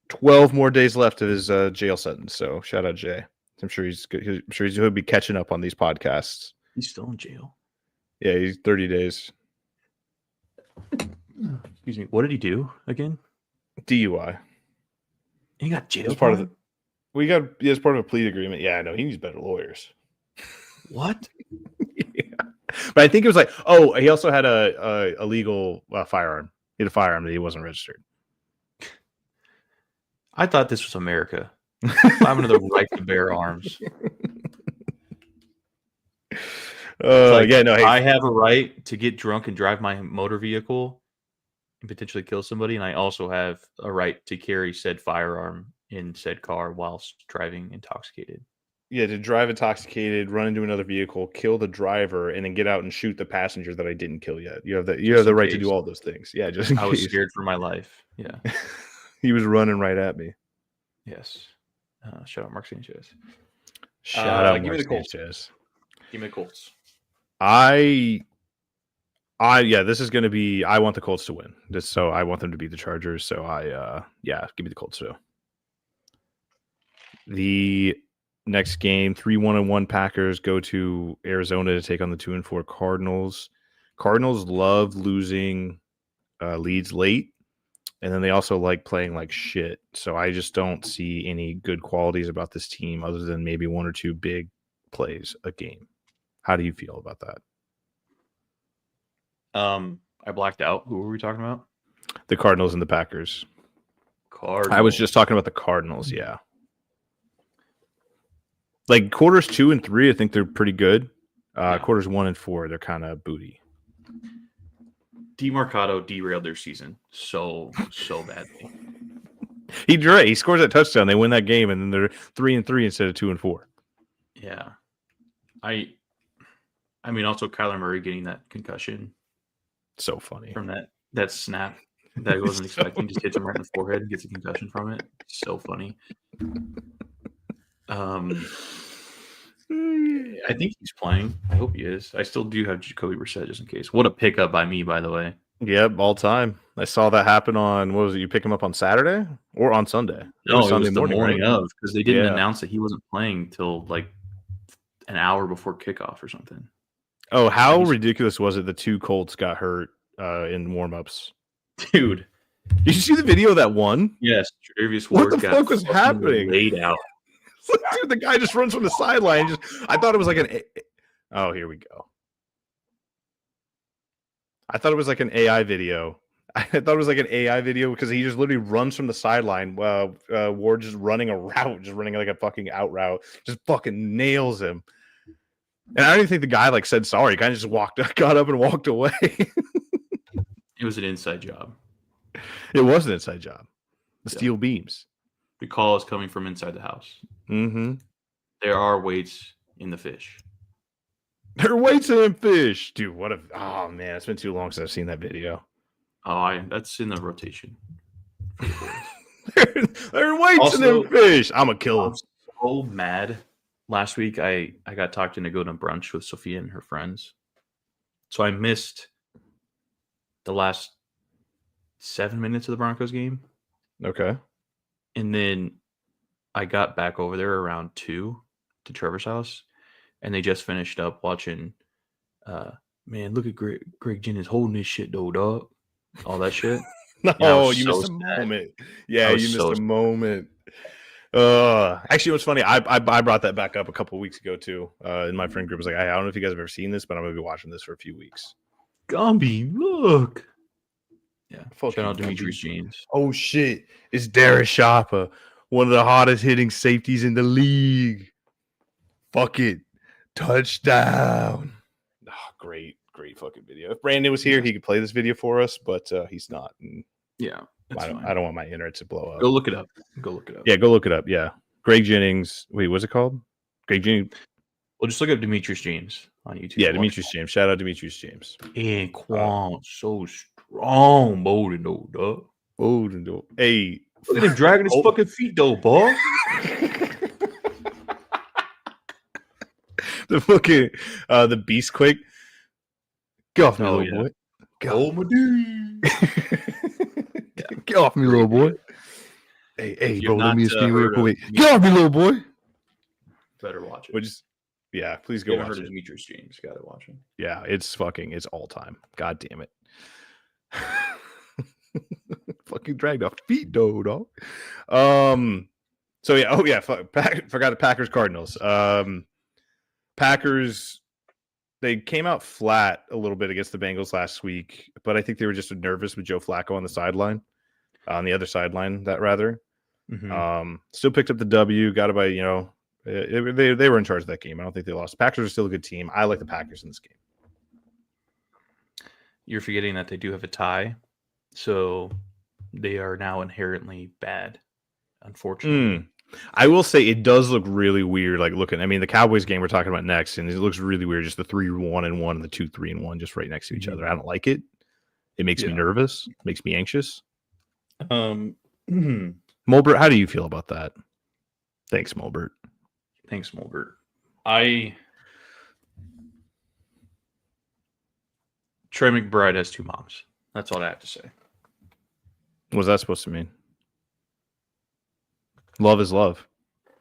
12 more days left of his jail sentence. So shout out Jay. I'm sure he's good. I'm sure he'll be catching up on these podcasts. He's still in jail. Yeah, he's 30 days. Excuse me. What did he do again? DUI. He got jail. As part of as part of a plea agreement. Yeah, I know. He needs better lawyers. What? Yeah. But I think it was like, he also had a illegal firearm. He had a firearm that he wasn't registered. I thought this was America. I'm under the right to bear arms. I have a right to get drunk and drive my motor vehicle and potentially kill somebody, and I also have a right to carry said firearm in said car whilst driving intoxicated. Yeah, to drive intoxicated, run into another vehicle, kill the driver, and then get out and shoot the passenger that I didn't kill yet. You have the right to do all those things. Yeah, just in case. I was scared for my life. Yeah. He was running right at me. Yes. Shout out Mark Sanchez. Shout out Mark Mark Sanchez. Give me the Colts. This is going to be. I want the Colts to win. So I want them to beat the Chargers. So give me the Colts too. The next game, 3-1-1 Packers go to Arizona to take on the 2-4 Cardinals. Cardinals love losing leads late, and then they also like playing like shit. So I just don't see any good qualities about this team other than maybe one or two big plays a game. How do you feel about that? I blacked out. Who were we talking about? The Cardinals and the Packers. Cardinals. I was just talking about the Cardinals, yeah. Like quarters 2 and 3, I think they're pretty good. Quarters 1 and 4, they're kind of booty. DeMarcado derailed their season so badly. He scores that touchdown, they win that game, and then they're 3-3 instead of 2 and 4. Yeah. I mean, also Kyler Murray getting that concussion. So funny. From that snap that he wasn't expecting, just hits him right in the forehead and gets a concussion from it. So funny. I think he's playing. I hope he is. I still do have Jacoby Brissett just in case. What a pickup by me, by the way. Yep, all time. I saw that happen on, what was it? You pick him up on Saturday or on Sunday? No, it was the morning of, because they didn't announce that he wasn't playing till like an hour before kickoff or something. Oh, how ridiculous was it? The 2 Colts got hurt in warmups. Dude, did you see the video of that one? Yes, Travis Ward. What the fuck was happening? Laid out. Dude, the guy just runs from the sideline. I thought it was like oh, here we go. I thought it was like an AI video. I thought it was like an AI video because he just literally runs from the sideline. Ward just running a route, just running like a fucking out route, just fucking nails him. And I don't even think the guy like said sorry. He kind of just got up and walked away. It was an inside job. It was an inside job. The steel beams. The call is coming from inside the house. Mm-hmm. There are weights in the fish. There are weights in fish. Dude, oh man, it's been too long since I've seen that video. Oh, that's in the rotation. There are weights in them fish. I'm a killer. I'm so mad. Last week, I got talked into going to brunch with Sophia and her friends. So I missed the last 7 minutes of the Broncos game. Okay. And then I got back over there around 2 to Trevor's house. And they just finished up watching, man, look at Greg Jennings holding this shit, though, dog. All that shit. No, you missed a moment. Yeah, you missed a moment. Actually, it was funny. I brought that back up a couple of weeks ago too. In my friend group, I was like, I don't know if you guys have ever seen this, but I'm gonna be watching this for a few weeks. Gumby, look. Yeah, shout out Demetrius James. Oh shit, it's Darius Sharper, one of the hardest hitting safeties in the league. Fuck it, touchdown. Oh, great fucking video. If Brandon was here, he could play this video for us, but he's not. And Yeah, that's I fine. don't want my internet to blow up. Go look it up. Yeah, go look it up. Yeah, Greg Jennings. Wait, what's it called? Greg Jennings. Well, just look up Demetrius James on YouTube. Yeah, Demetrius James. Shout out Demetrius James. And Quan, so strong, bold and old, dog. Oh, no. Hey, Look at him dragging his fucking feet, though, boy. the fucking the beast quake. Get off me, Oh, little yeah. boy. Oh, my dude. Get off me, little boy. Hey, If bro, you've let me not, speak real heard of quick. Get off me, little boy. Better watch it. We'll just, yeah, please If go you haven't watch heard it. of Demetrius James, gotta watch him. Yeah, it's all time. God damn it. Fucking dragged off feet, dog. So yeah, forgot the Packers Cardinals. Packers, they came out flat a little bit against the Bengals last week, but I think they were just nervous with Joe Flacco on the other sideline, that rather. Mm-hmm. Still picked up the W, got it by, they were in charge of that game. I don't think they lost. The Packers are still a good team. I like the Packers in this game. You're forgetting that they do have a tie, so they are now inherently bad, unfortunately. I will say it does look really weird. Like the Cowboys game we're talking about next, and it looks really weird. Just the 3-1-1 and the 2-3-1 just right next to each other. I don't like it. It makes me nervous. Makes me anxious. Mulbert, how do you feel about that? Thanks, Mulbert. Trey McBride has two moms. That's all I have to say. What's that supposed to mean? Love is love.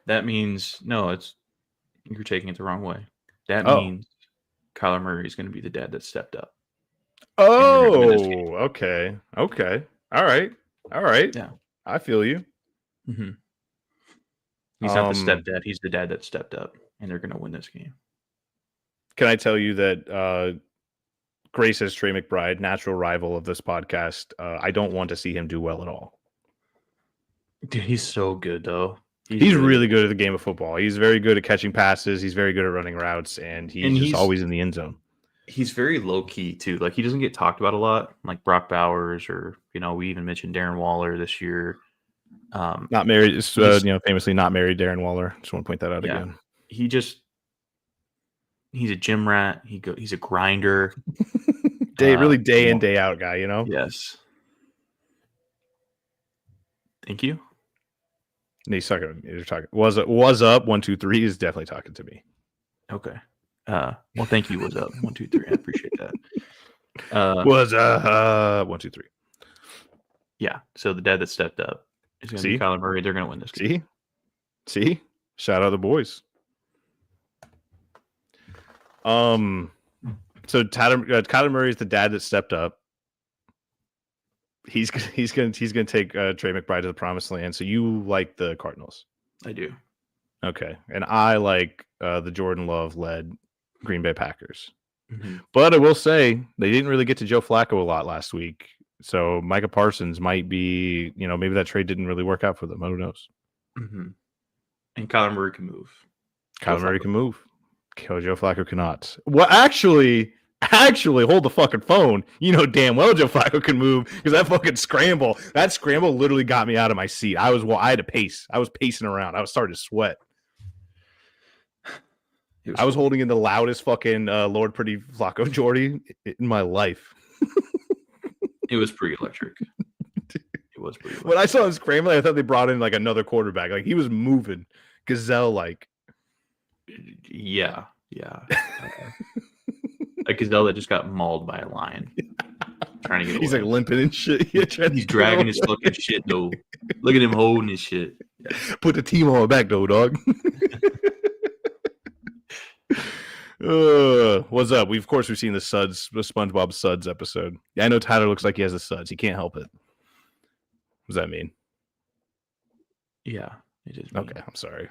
That means you're taking it the wrong way. That means Kyler Murray is going to be the dad that stepped up. Oh, okay. All right. Yeah, I feel you. Mm-hmm. He's not the stepdad. He's the dad that stepped up, and they're going to win this game. Can I tell you that Grace as Trey McBride, natural rival of this podcast, I don't want to see him do well at all. Dude, he's so good, though. He's really good at the game of football. He's very good at catching passes. He's very good at running routes, and he's always in the end zone. He's very low key too. Like, he doesn't get talked about a lot, like Brock Bowers, or we even mentioned Darren Waller this year. Not married, famously not married Darren Waller. Just want to point that out again. He's a gym rat. He's a grinder. Day in, day out guy. Yes. Thank you. And he's talking. You're talking. Was up 1 2 3 is definitely talking to me. Okay. Well, thank you. Was up 1 2 3. I appreciate that. Was 1 2 3. Yeah. So the dad that stepped up is going to be Kyler Murray. They're going to win this game. See. Shout out the boys. So Kyler Murray is the dad that stepped up. He's gonna take Trey McBride to the promised land. So you like the Cardinals? I do. Okay, and I like the Jordan Love led Green Bay Packers. Mm-hmm. But I will say they didn't really get to Joe Flacco a lot last week. So Micah Parsons might be, maybe that trade didn't really work out for them. Who knows? Mm-hmm. And Kyler Murray can move. Kyler Murray can move. Joe Flacco cannot. Well, actually, hold the fucking phone. You know damn well Joe Flacco can move because that scramble literally got me out of my seat. I had to pace. I was pacing around. I was starting to sweat. I was holding in the loudest fucking Lord Pretty Flacco Jordy in my life. It was pretty electric. When I saw him scrambling, I thought they brought in like another quarterback. Like he was moving gazelle like. Yeah. A gazelle that just got mauled by a lion. Trying to get away. He's like limping and shit. He's dragging his fucking shit though. Look at him holding his shit. Yeah. Put the team on my back though, dog. What's up? We've seen the SpongeBob Suds episode. Yeah, I know Tyler looks like he has the suds. He can't help it. What does that mean? Yeah, it is. Okay, I'm sorry.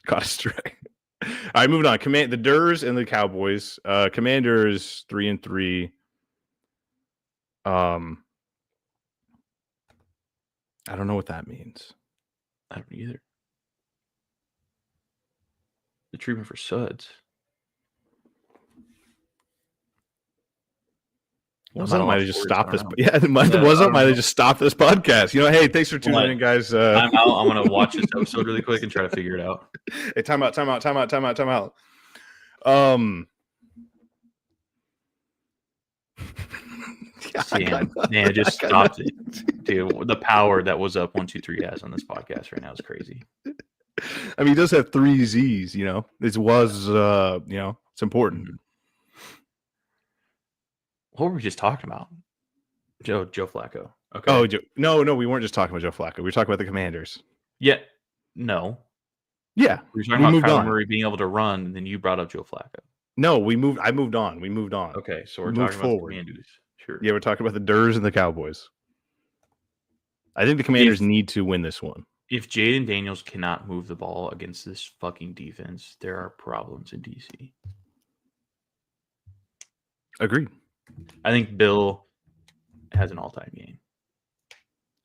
Got astray. All right, moving on. The Durs and the Cowboys. Commanders 3-3. I don't know what that means. I don't either. The treatment for suds. Wasn't might have just stopped this. know. Yeah, it might have just stopped this podcast. Hey, thanks for tuning in, guys. I'm out. I'm gonna watch this episode really quick and try to figure it out. Hey, time out. Yeah, it just stopped it. Dude, the power that was up 123 has on this podcast right now is crazy. I mean, he does have 3 Z's, It was it's important. What were we just talking about? Joe Flacco. Okay. Oh, no, we weren't just talking about Joe Flacco. We were talking about the Commanders. Yeah. No. Yeah. We were talking about Kyler Murray being able to run, and then you brought up Joe Flacco. No, I moved on. We moved on. Okay, so we're talking about the Commanders. Sure. Yeah, we're talking about the Durs and the Cowboys. I think the Commanders need to win this one. If Jaden Daniels cannot move the ball against this fucking defense, there are problems in DC. Agreed. I think Bill has an all-time game.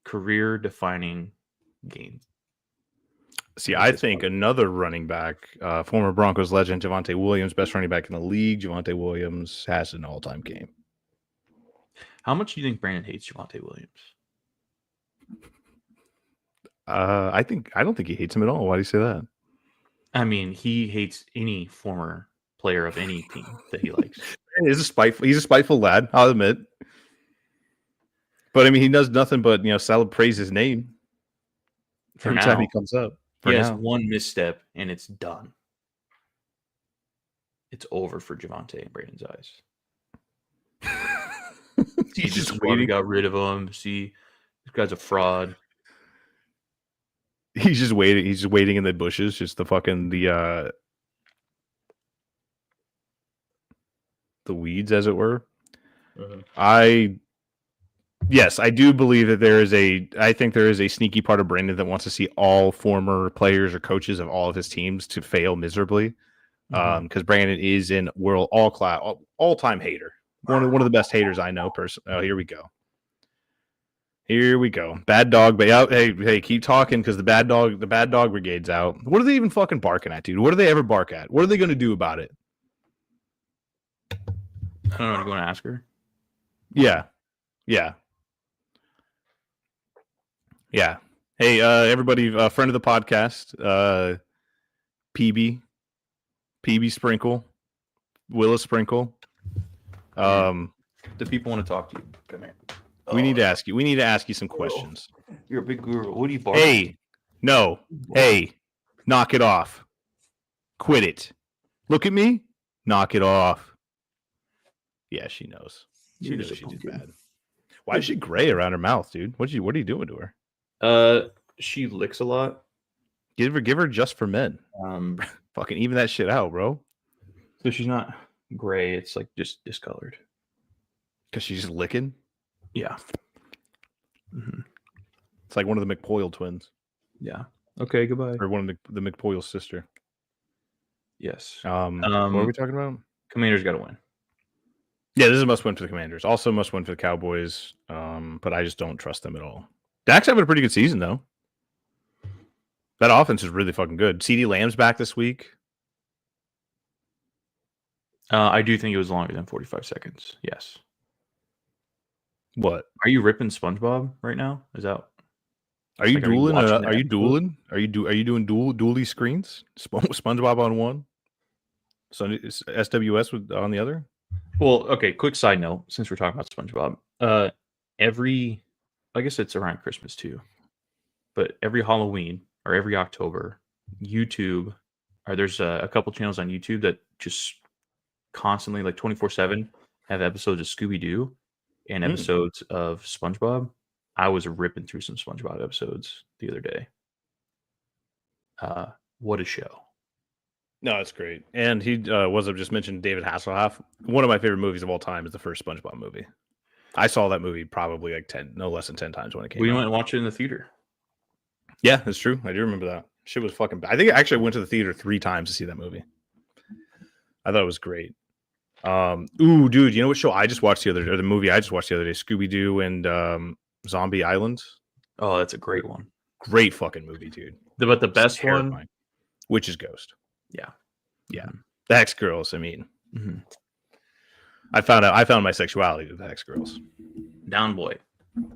Career-defining game. See, I think another running back, former Broncos legend Javonte Williams, best running back in the league, Javonte Williams has an all-time game. How much do you think Brandon hates Javonte Williams? I don't think he hates him at all. Why do you say that? I mean, he hates any former player of any team that he likes. He's a spiteful lad, I'll admit. But I mean, he does nothing but praise his name every time he comes up. He has one misstep and it's done. It's over for Javonte in Brandon's eyes. He's just waiting. We got rid of him. See, this guy's a fraud. He's just waiting. He's just waiting in the bushes, just the weeds, as it were. Yes, I do believe that I think there is a sneaky part of Brandon that wants to see all former players or coaches of all of his teams to fail miserably. Because Brandon is in world all-time hater. One of the best haters I know personally. Oh, here we go. Bad dog, but hey, keep talking because the bad dog brigade's out. What are they even fucking barking at, dude? What do they ever bark at? What are they going to do about it? I don't know. You want to ask her? Yeah. Hey, everybody, friend of the podcast, PB Sprinkle, Willis Sprinkle. The people want to talk to you. Come here. We need to ask you some questions. You're a big guru. What do you bark? Hey, no. Hey, knock it off. Quit it. Look at me. Knock it off. Yeah, she knows. She knows she did bad. Why is she gray around her mouth, dude? What are you doing to her? She licks a lot. Give her just for men. Fucking even that shit out, bro. So she's not gray. It's like just discolored. Because she's just licking. Yeah. Mm-hmm. It's like one of the McPoyle twins. Yeah. Okay. Goodbye. Or one of the McPoyle's sister. Yes. What are we talking about? Commanders got to win. Yeah, this is a must win for the Commanders. Also must win for the Cowboys. But I just don't trust them at all. Dak's having a pretty good season though. That offense is really fucking good. CeeDee Lamb's back this week. I do think it was longer than 45 seconds. Yes. What? Are you ripping SpongeBob right now? Is that? Are you dueling? Are you dueling? Are you doing dually screens? SpongeBob on one, SWS on the other. Well, okay. Quick side note, since we're talking about SpongeBob, I guess it's around Christmas too, but every Halloween or every October, YouTube, or there's a couple channels on YouTube that just constantly, like 24/7, have episodes of Scooby-Doo and episodes of SpongeBob. I was ripping through some SpongeBob episodes the other day. What a show. No, it's great. And he just mentioned David Hasselhoff. One of my favorite movies of all time is the first SpongeBob movie. I saw that movie probably like no less than 10 times when it came out. We went and watched it in the theater. Yeah, that's true. I do remember that. Shit was fucking bad. I think I actually went to the theater 3 times to see that movie. I thought it was great. Dude, you know what show I just watched the movie I just watched the other day? Scooby-Doo and Zombie Island. Oh, that's a great one. Great fucking movie, dude. But the best one, Witch's Ghost. Yeah. Yeah. The Hex Girls, I mean. Mm-hmm. I found my sexuality with Hex Girls. Down boy.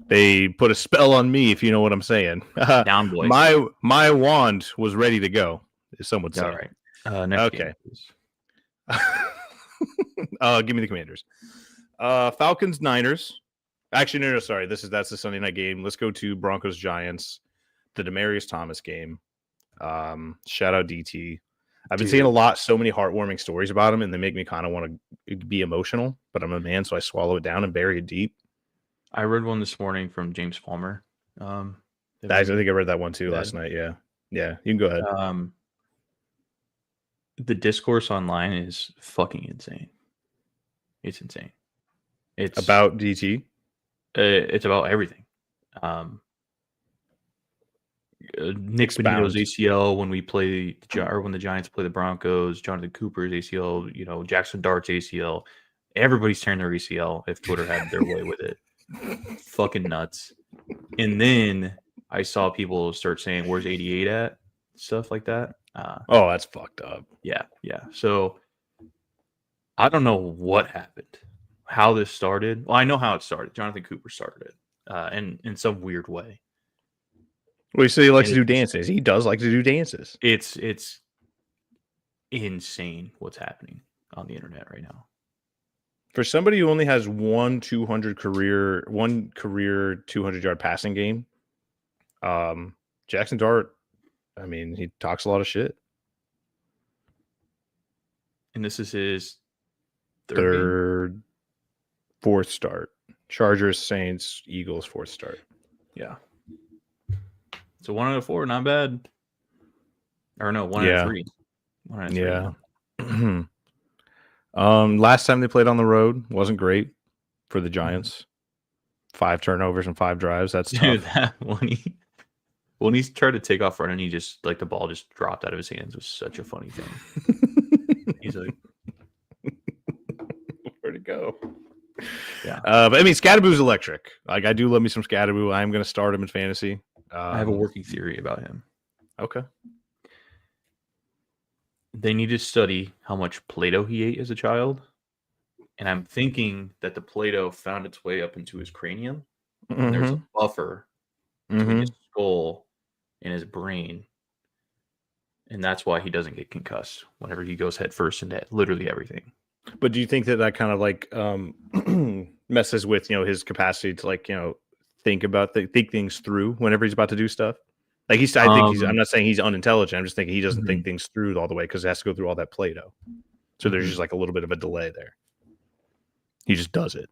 They put a spell on me, if you know what I'm saying. Down boy. My wand was ready to go, as some would say. All right. Next game, please. Give me the Commanders. Falcons, Niners. Actually, no, sorry. That's the Sunday night game. Let's go to Broncos, Giants. The Demaryius Thomas game. Shout out DT. I've been seeing so many heartwarming stories about him, and they make me kind of want to be emotional. But I'm a man, so I swallow it down and bury it deep. I read one this morning from James Palmer. I think I read that one too last night. Yeah, you can go ahead. The discourse online is fucking insane. It's insane. It's about DT. It's about everything. Nick Benito's ACL when when the Giants play the Broncos, Jonathan Cooper's ACL, Jackson Dart's ACL. Everybody's tearing their ACL if Twitter had their way with it. Fucking nuts. And then I saw people start saying, "Where's 88 at?" Stuff like that. That's fucked up. Yeah. So I don't know what happened, how this started. Well, I know how it started. Jonathan Cooper started it, and in some weird way. Well, you say he likes to do dances. He does like to do dances. It's insane what's happening on the internet right now. For somebody who only has one career 200-yard passing game, Jackson Dart, I mean, he talks a lot of shit. And this is his fourth start. Chargers, Saints, Eagles, fourth start. Yeah. So 1 out of 4, not bad. Or no, 1 out of 3. 1 out of 3. Yeah. Last time they played on the road wasn't great for the Giants. 5 turnovers and 5 drives. That's Dude, tough. that when he tried to take off running, he just the ball just dropped out of his hands. It was such a funny thing. He's like, where'd it go? Yeah. But I mean, Scadaboo's electric. Like, I do love me some Scadaboo. I'm going to start him in fantasy. I have a working theory about him. Okay. They need to study how much Play-Doh he ate as a child. And I'm thinking that the Play-Doh found its way up into his cranium. And there's a buffer between his skull and his brain. And that's why he doesn't get concussed whenever he goes head first into literally everything. But do you think that kind of messes with, his capacity to think things through whenever he's about to do stuff? Like I'm not saying he's unintelligent. I'm just thinking he doesn't think things through all the way because it has to go through all that Play-Doh. So there's just a little bit of a delay there. He just does it.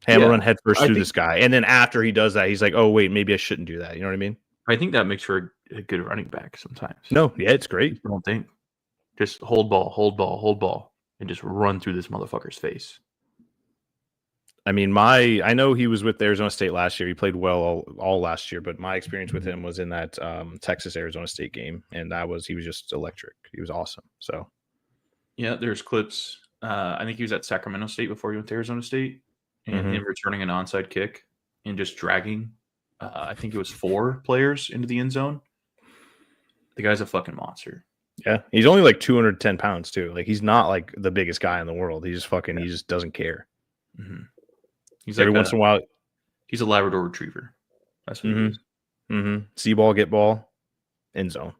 Hey, I'm gonna run headfirst through this guy, and then after he does that, he's like, "Oh wait, maybe I shouldn't do that." You know what I mean? I think that makes for a good running back sometimes. No, yeah, it's great. I don't think. Just hold ball, and just run through this motherfucker's face. I mean, I know he was with Arizona State last year. He played well all last year, but my experience with him was in that Texas-Arizona State game, and he was just electric. He was awesome. So, yeah, there's clips. I think he was at Sacramento State before he went to Arizona State, and him returning an onside kick and just dragging, I think it was 4 players into the end zone. The guy's a fucking monster. Yeah, he's only 210 pounds too. He's not the biggest guy in the world. He just doesn't care. Mm-hmm. He's every once in a while. He's a Labrador Retriever. That's what he is. See ball, get ball, end zone.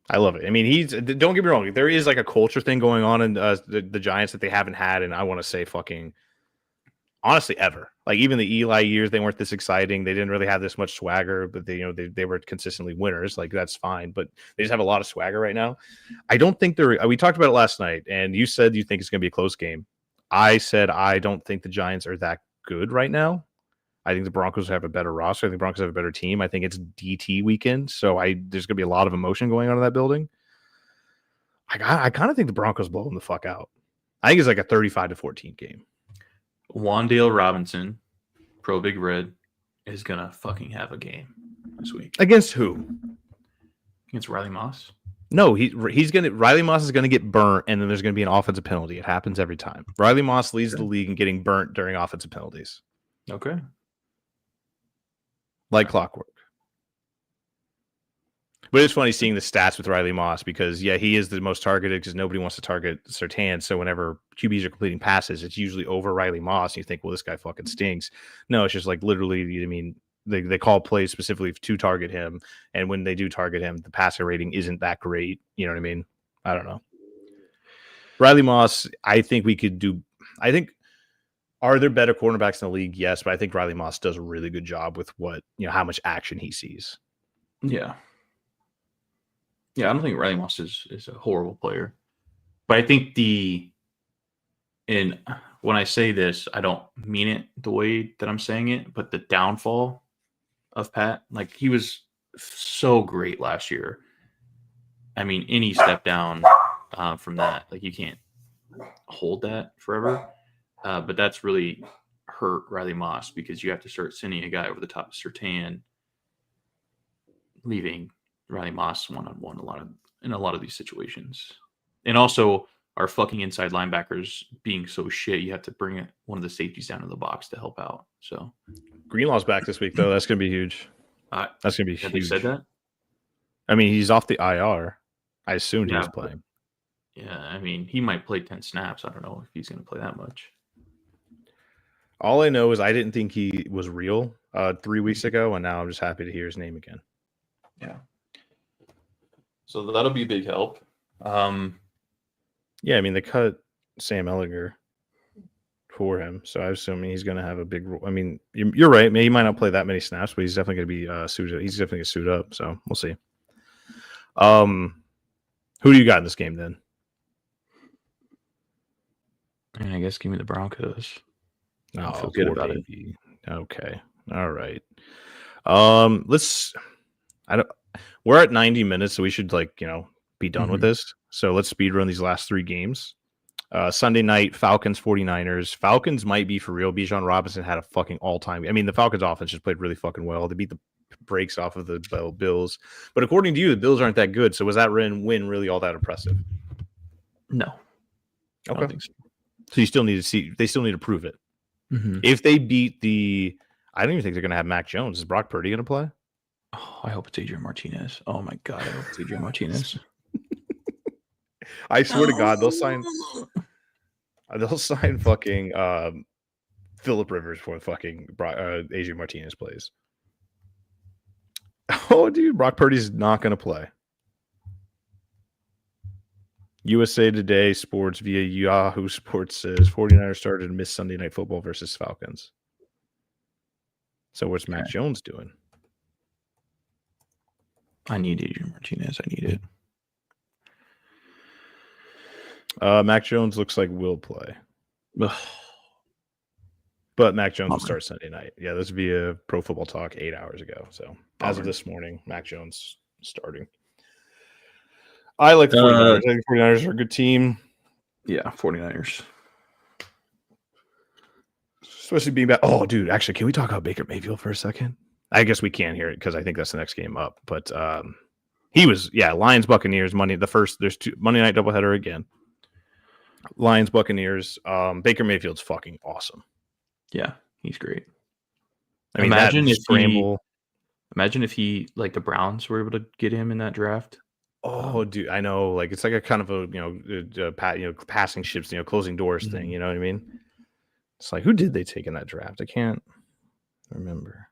I love it. I mean, don't get me wrong. There is a culture thing going on in the Giants that they haven't had, and I want to say fucking honestly ever. Even the Eli years, they weren't this exciting. They didn't really have this much swagger, but they were consistently winners. That's fine, but they just have a lot of swagger right now. I don't think we talked about it last night, and you said you think it's going to be a close game. I said I don't think the Giants are that good right now. I think the Broncos have a better roster. I think the Broncos have a better team. I think it's DT weekend, so there's going to be a lot of emotion going on in that building. I kind of think the Broncos blow them the fuck out. I think it's a 35-14 game. Wan'Dale Robinson, Pro Big Red, is going to fucking have a game this week. Against who? Against Riley Moss. No, Riley Moss is gonna get burnt, and then there's gonna be an offensive penalty. It happens every time. Riley Moss leads the league in getting burnt during offensive penalties. Okay. Like clockwork. But it's funny seeing the stats with Riley Moss because, yeah, he is the most targeted because nobody wants to target Surtain. So whenever QBs are completing passes, it's usually over Riley Moss. And you think, well, this guy fucking stinks. No, it's just like literally, I mean, they call plays specifically to target him. And when they do target him, the passer rating isn't that great. You know what I mean? I don't know. Riley Moss, I think we could do – I think – are there better cornerbacks in the league? Yes, but I think Riley Moss does a really good job with how much action he sees. Yeah. Yeah, I don't think Riley Moss is a horrible player. But I think and when I say this, I don't mean it the way that I'm saying it, but the downfall of Pat, like he was so great last year. I mean, any step down from that, like you can't hold that forever. But that's really hurt Riley Moss because you have to start sending a guy over the top of Surtain, leaving Riley Moss one-on-one in a lot of these situations. And also our fucking inside linebackers being so shit, you have to bring one of the safeties down to the box to help out. So Greenlaw's back this week, though. That's going to be huge. That's going to be huge. They said that? I mean, he's off the IR. I assumed he was playing. Yeah, I mean, he might play 10 snaps. I don't know if he's going to play that much. All I know is I didn't think he was real 3 weeks ago, and now I'm just happy to hear his name again. Yeah. So that'll be a big help. Yeah, I mean, they cut Sam Ehlinger for him, so I assume he's going to have a big role. I mean, you're right. Maybe he might not play that many snaps, but he's definitely going to be suited. He's definitely going to suit up, so we'll see. Who do you got in this game then? I guess give me the Broncos. I feel good about it. Okay. All right. We're at 90 minutes, so we should be done with this. So let's speed run these last 3 games. Sunday night, Falcons, 49ers. Falcons might be for real. Bijan Robinson had a fucking all-time. I mean, the Falcons offense just played really fucking well. They beat the brakes off of the Bills. But according to you, the Bills aren't that good. So was that win really all that impressive? No. Okay. I don't think so. So you still need to see. They still need to prove it. Mm-hmm. If they beat I don't even think they're going to have Mac Jones. Is Brock Purdy going to play? Oh, I hope it's Adrian Martinez. Oh my god, I hope it's Adrian Martinez. I swear to God, they'll sign fucking Phillip Rivers for fucking Adrian Martinez plays. Oh, dude, Brock Purdy's not going to play. USA Today Sports via Yahoo Sports says 49ers started to miss Sunday Night Football versus Falcons. So what's Mac Jones doing? I need Adrian Martinez. I need it. Mac Jones looks like will play. But Mac Jones will start Sunday night. Yeah, this is via Pro Football Talk 8 hours ago. So as of this morning, Mac Jones starting. I like the 49ers. I think the 49ers are a good team. Yeah, 49ers. Especially being back. Oh, dude, actually, can we talk about Baker Mayfield for a second? I guess we can hear it because I think that's the next game up. But he was, Lions, Buccaneers, there's 2 Monday night doubleheader again. Lions, Buccaneers. Baker Mayfield's fucking awesome. Yeah, he's great. I mean, imagine if he, like the Browns were able to get him in that draft. Oh, dude, I know. Like it's like a kind of a passing ships, closing doors thing. You know what I mean? It's like, who did they take in that draft? I can't remember.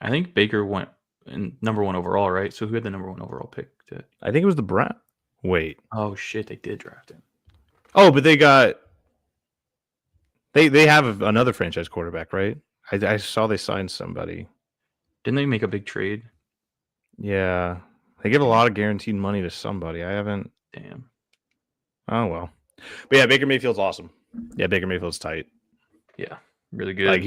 I think Baker went in number 1 overall, right? So who had the number 1 overall pick? I think it was the Browns. Wait. Oh shit, they did draft him. Oh, but they got. They have another franchise quarterback, right? I saw they signed somebody. Didn't they make a big trade? Yeah. They give a lot of guaranteed money to somebody. I haven't. Damn. Oh, well. But yeah, Baker Mayfield's awesome. Yeah, Baker Mayfield's tight. Yeah, really good. Like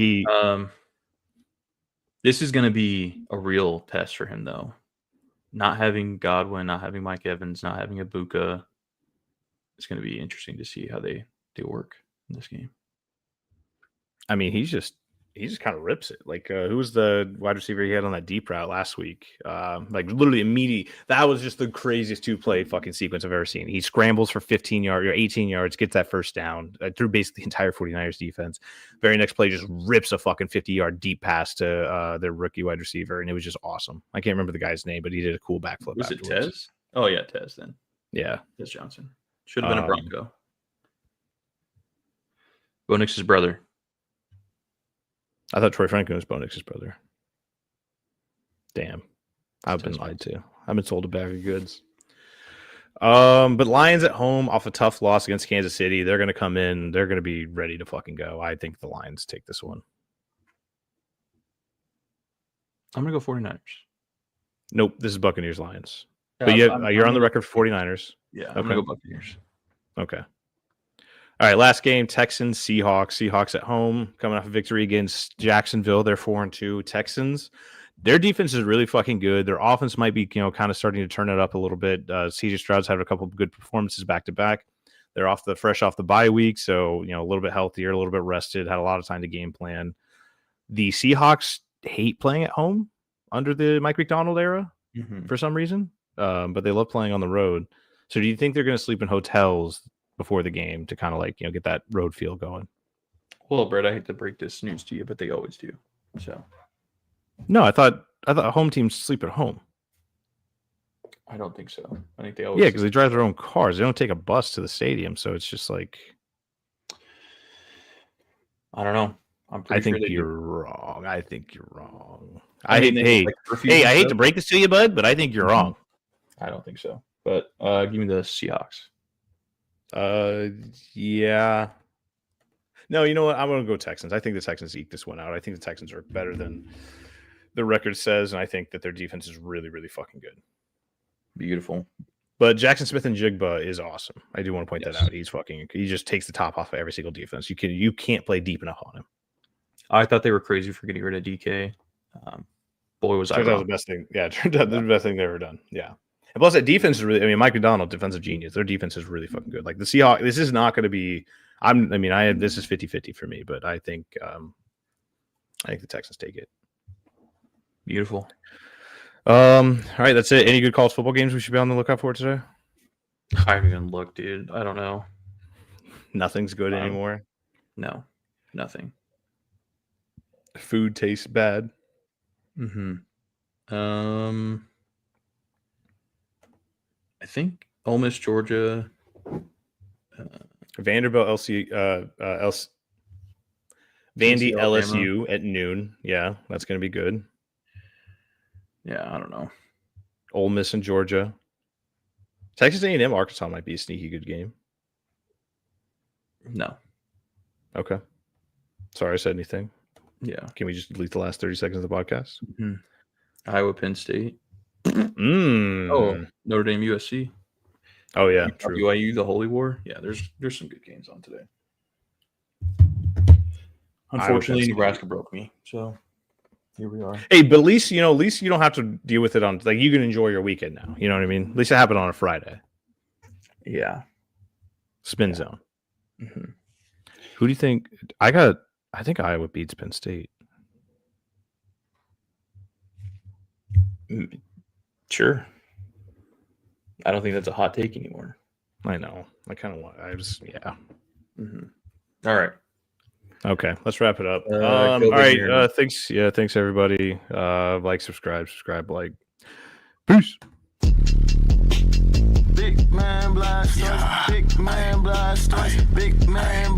this is going to be a real test for him, though. Not having Godwin, not having Mike Evans, not having Ibuka. It's going to be interesting to see how they work in this game. I mean, he's he just kind of rips it. Like, who was the wide receiver he had on that deep route last week? Like, literally immediately. That was just the craziest 2-play fucking sequence I've ever seen. He scrambles for 15 yards or 18 yards, gets that first down through basically the entire 49ers defense. Very next play, just rips a fucking 50-yard deep pass to their rookie wide receiver, and it was just awesome. I can't remember the guy's name, but he did a cool backflip. Was it Tez? Oh, yeah, Tez then. Yeah. Tez Johnson. Should have been a Bronco. Bo Nix's brother. I thought Troy Franklin was Bo Nix's brother. Damn. I've been lied to. I've been sold a bag of goods. But Lions at home off a tough loss against Kansas City. They're going to come in. They're going to be ready to fucking go. I think the Lions take this one. I'm going to go 49ers. Nope. This is Buccaneers Lions. But you're on the record for 49ers. Yeah, okay. I'm going to go Buccaneers. Okay. All right, last game, Texans, Seahawks. Seahawks at home, coming off a victory against Jacksonville. They're 4-2. Texans, their defense is really fucking good. Their offense might be, kind of starting to turn it up a little bit. CJ Stroud's had a couple of good performances back-to-back. They're fresh off the bye week, so, a little bit healthier, a little bit rested, had a lot of time to game plan. The Seahawks hate playing at home under the Mike McDonald era for some reason, but they love playing on the road. So do you think they're going to sleep in hotels before the game to kind of get that road feel going? Well, Brett, I hate to break this news to you, but they always do. So no, I thought home teams sleep at home. I don't think so. I think they always because they drive their own cars. They don't take a bus to the stadium, so it's just like I don't know. I think you're wrong. I think you're wrong. I hate to break this to you, bud, but I think you're wrong. I don't think so. But give me the Seahawks. Yeah. No, you know what? I'm going to go Texans. I think the Texans eke this one out. I think the Texans are better than the record says, and I think that their defense is really, really fucking good. Beautiful. But Jackson Smith and Jigba is awesome. I do want to point that out. He just takes the top off of every single defense. You can't play deep enough on him. I thought they were crazy for getting rid of DK. Boy, was I wrong. The best thing. Yeah, it turned out the best thing they've ever done. Yeah. And plus, that defense is really, Mike McDonald, defensive genius. Their defense is really fucking good. Like the Seahawks, this is not going to be, this is 50-50 for me, but I think the Texans take it. Beautiful. All right, that's it. Any good college football games we should be on the lookout for today? I haven't even looked, dude. I don't know. Nothing's good anymore? No, nothing. Food tastes bad? I think Ole Miss, Georgia. Vanderbilt, Vandy, LSU at noon. Yeah, that's going to be good. Yeah, I don't know. Ole Miss and Georgia. Texas A&M, Arkansas might be a sneaky good game. No. Okay. Sorry I said anything. Yeah. Can we just delete the last 30 seconds of the podcast? Iowa, Penn State. Oh, Notre Dame, USC. Oh, yeah. True. BYU, the Holy War. Yeah, there's some good games on today. Unfortunately, Nebraska broke me. So here we are. Hey, but at least you don't have to deal with it on, like, you can enjoy your weekend now. You know what I mean? At least it happened on a Friday. Yeah. Spin zone. Who do you think? I think Iowa beats Penn State. Sure. I don't think that's a hot take anymore. I know. I kind of want. Yeah. All right. Okay, let's wrap it up. All right. Thanks. Yeah. Thanks everybody. Like, subscribe, like. Peace. Big man blast, big man blast, big man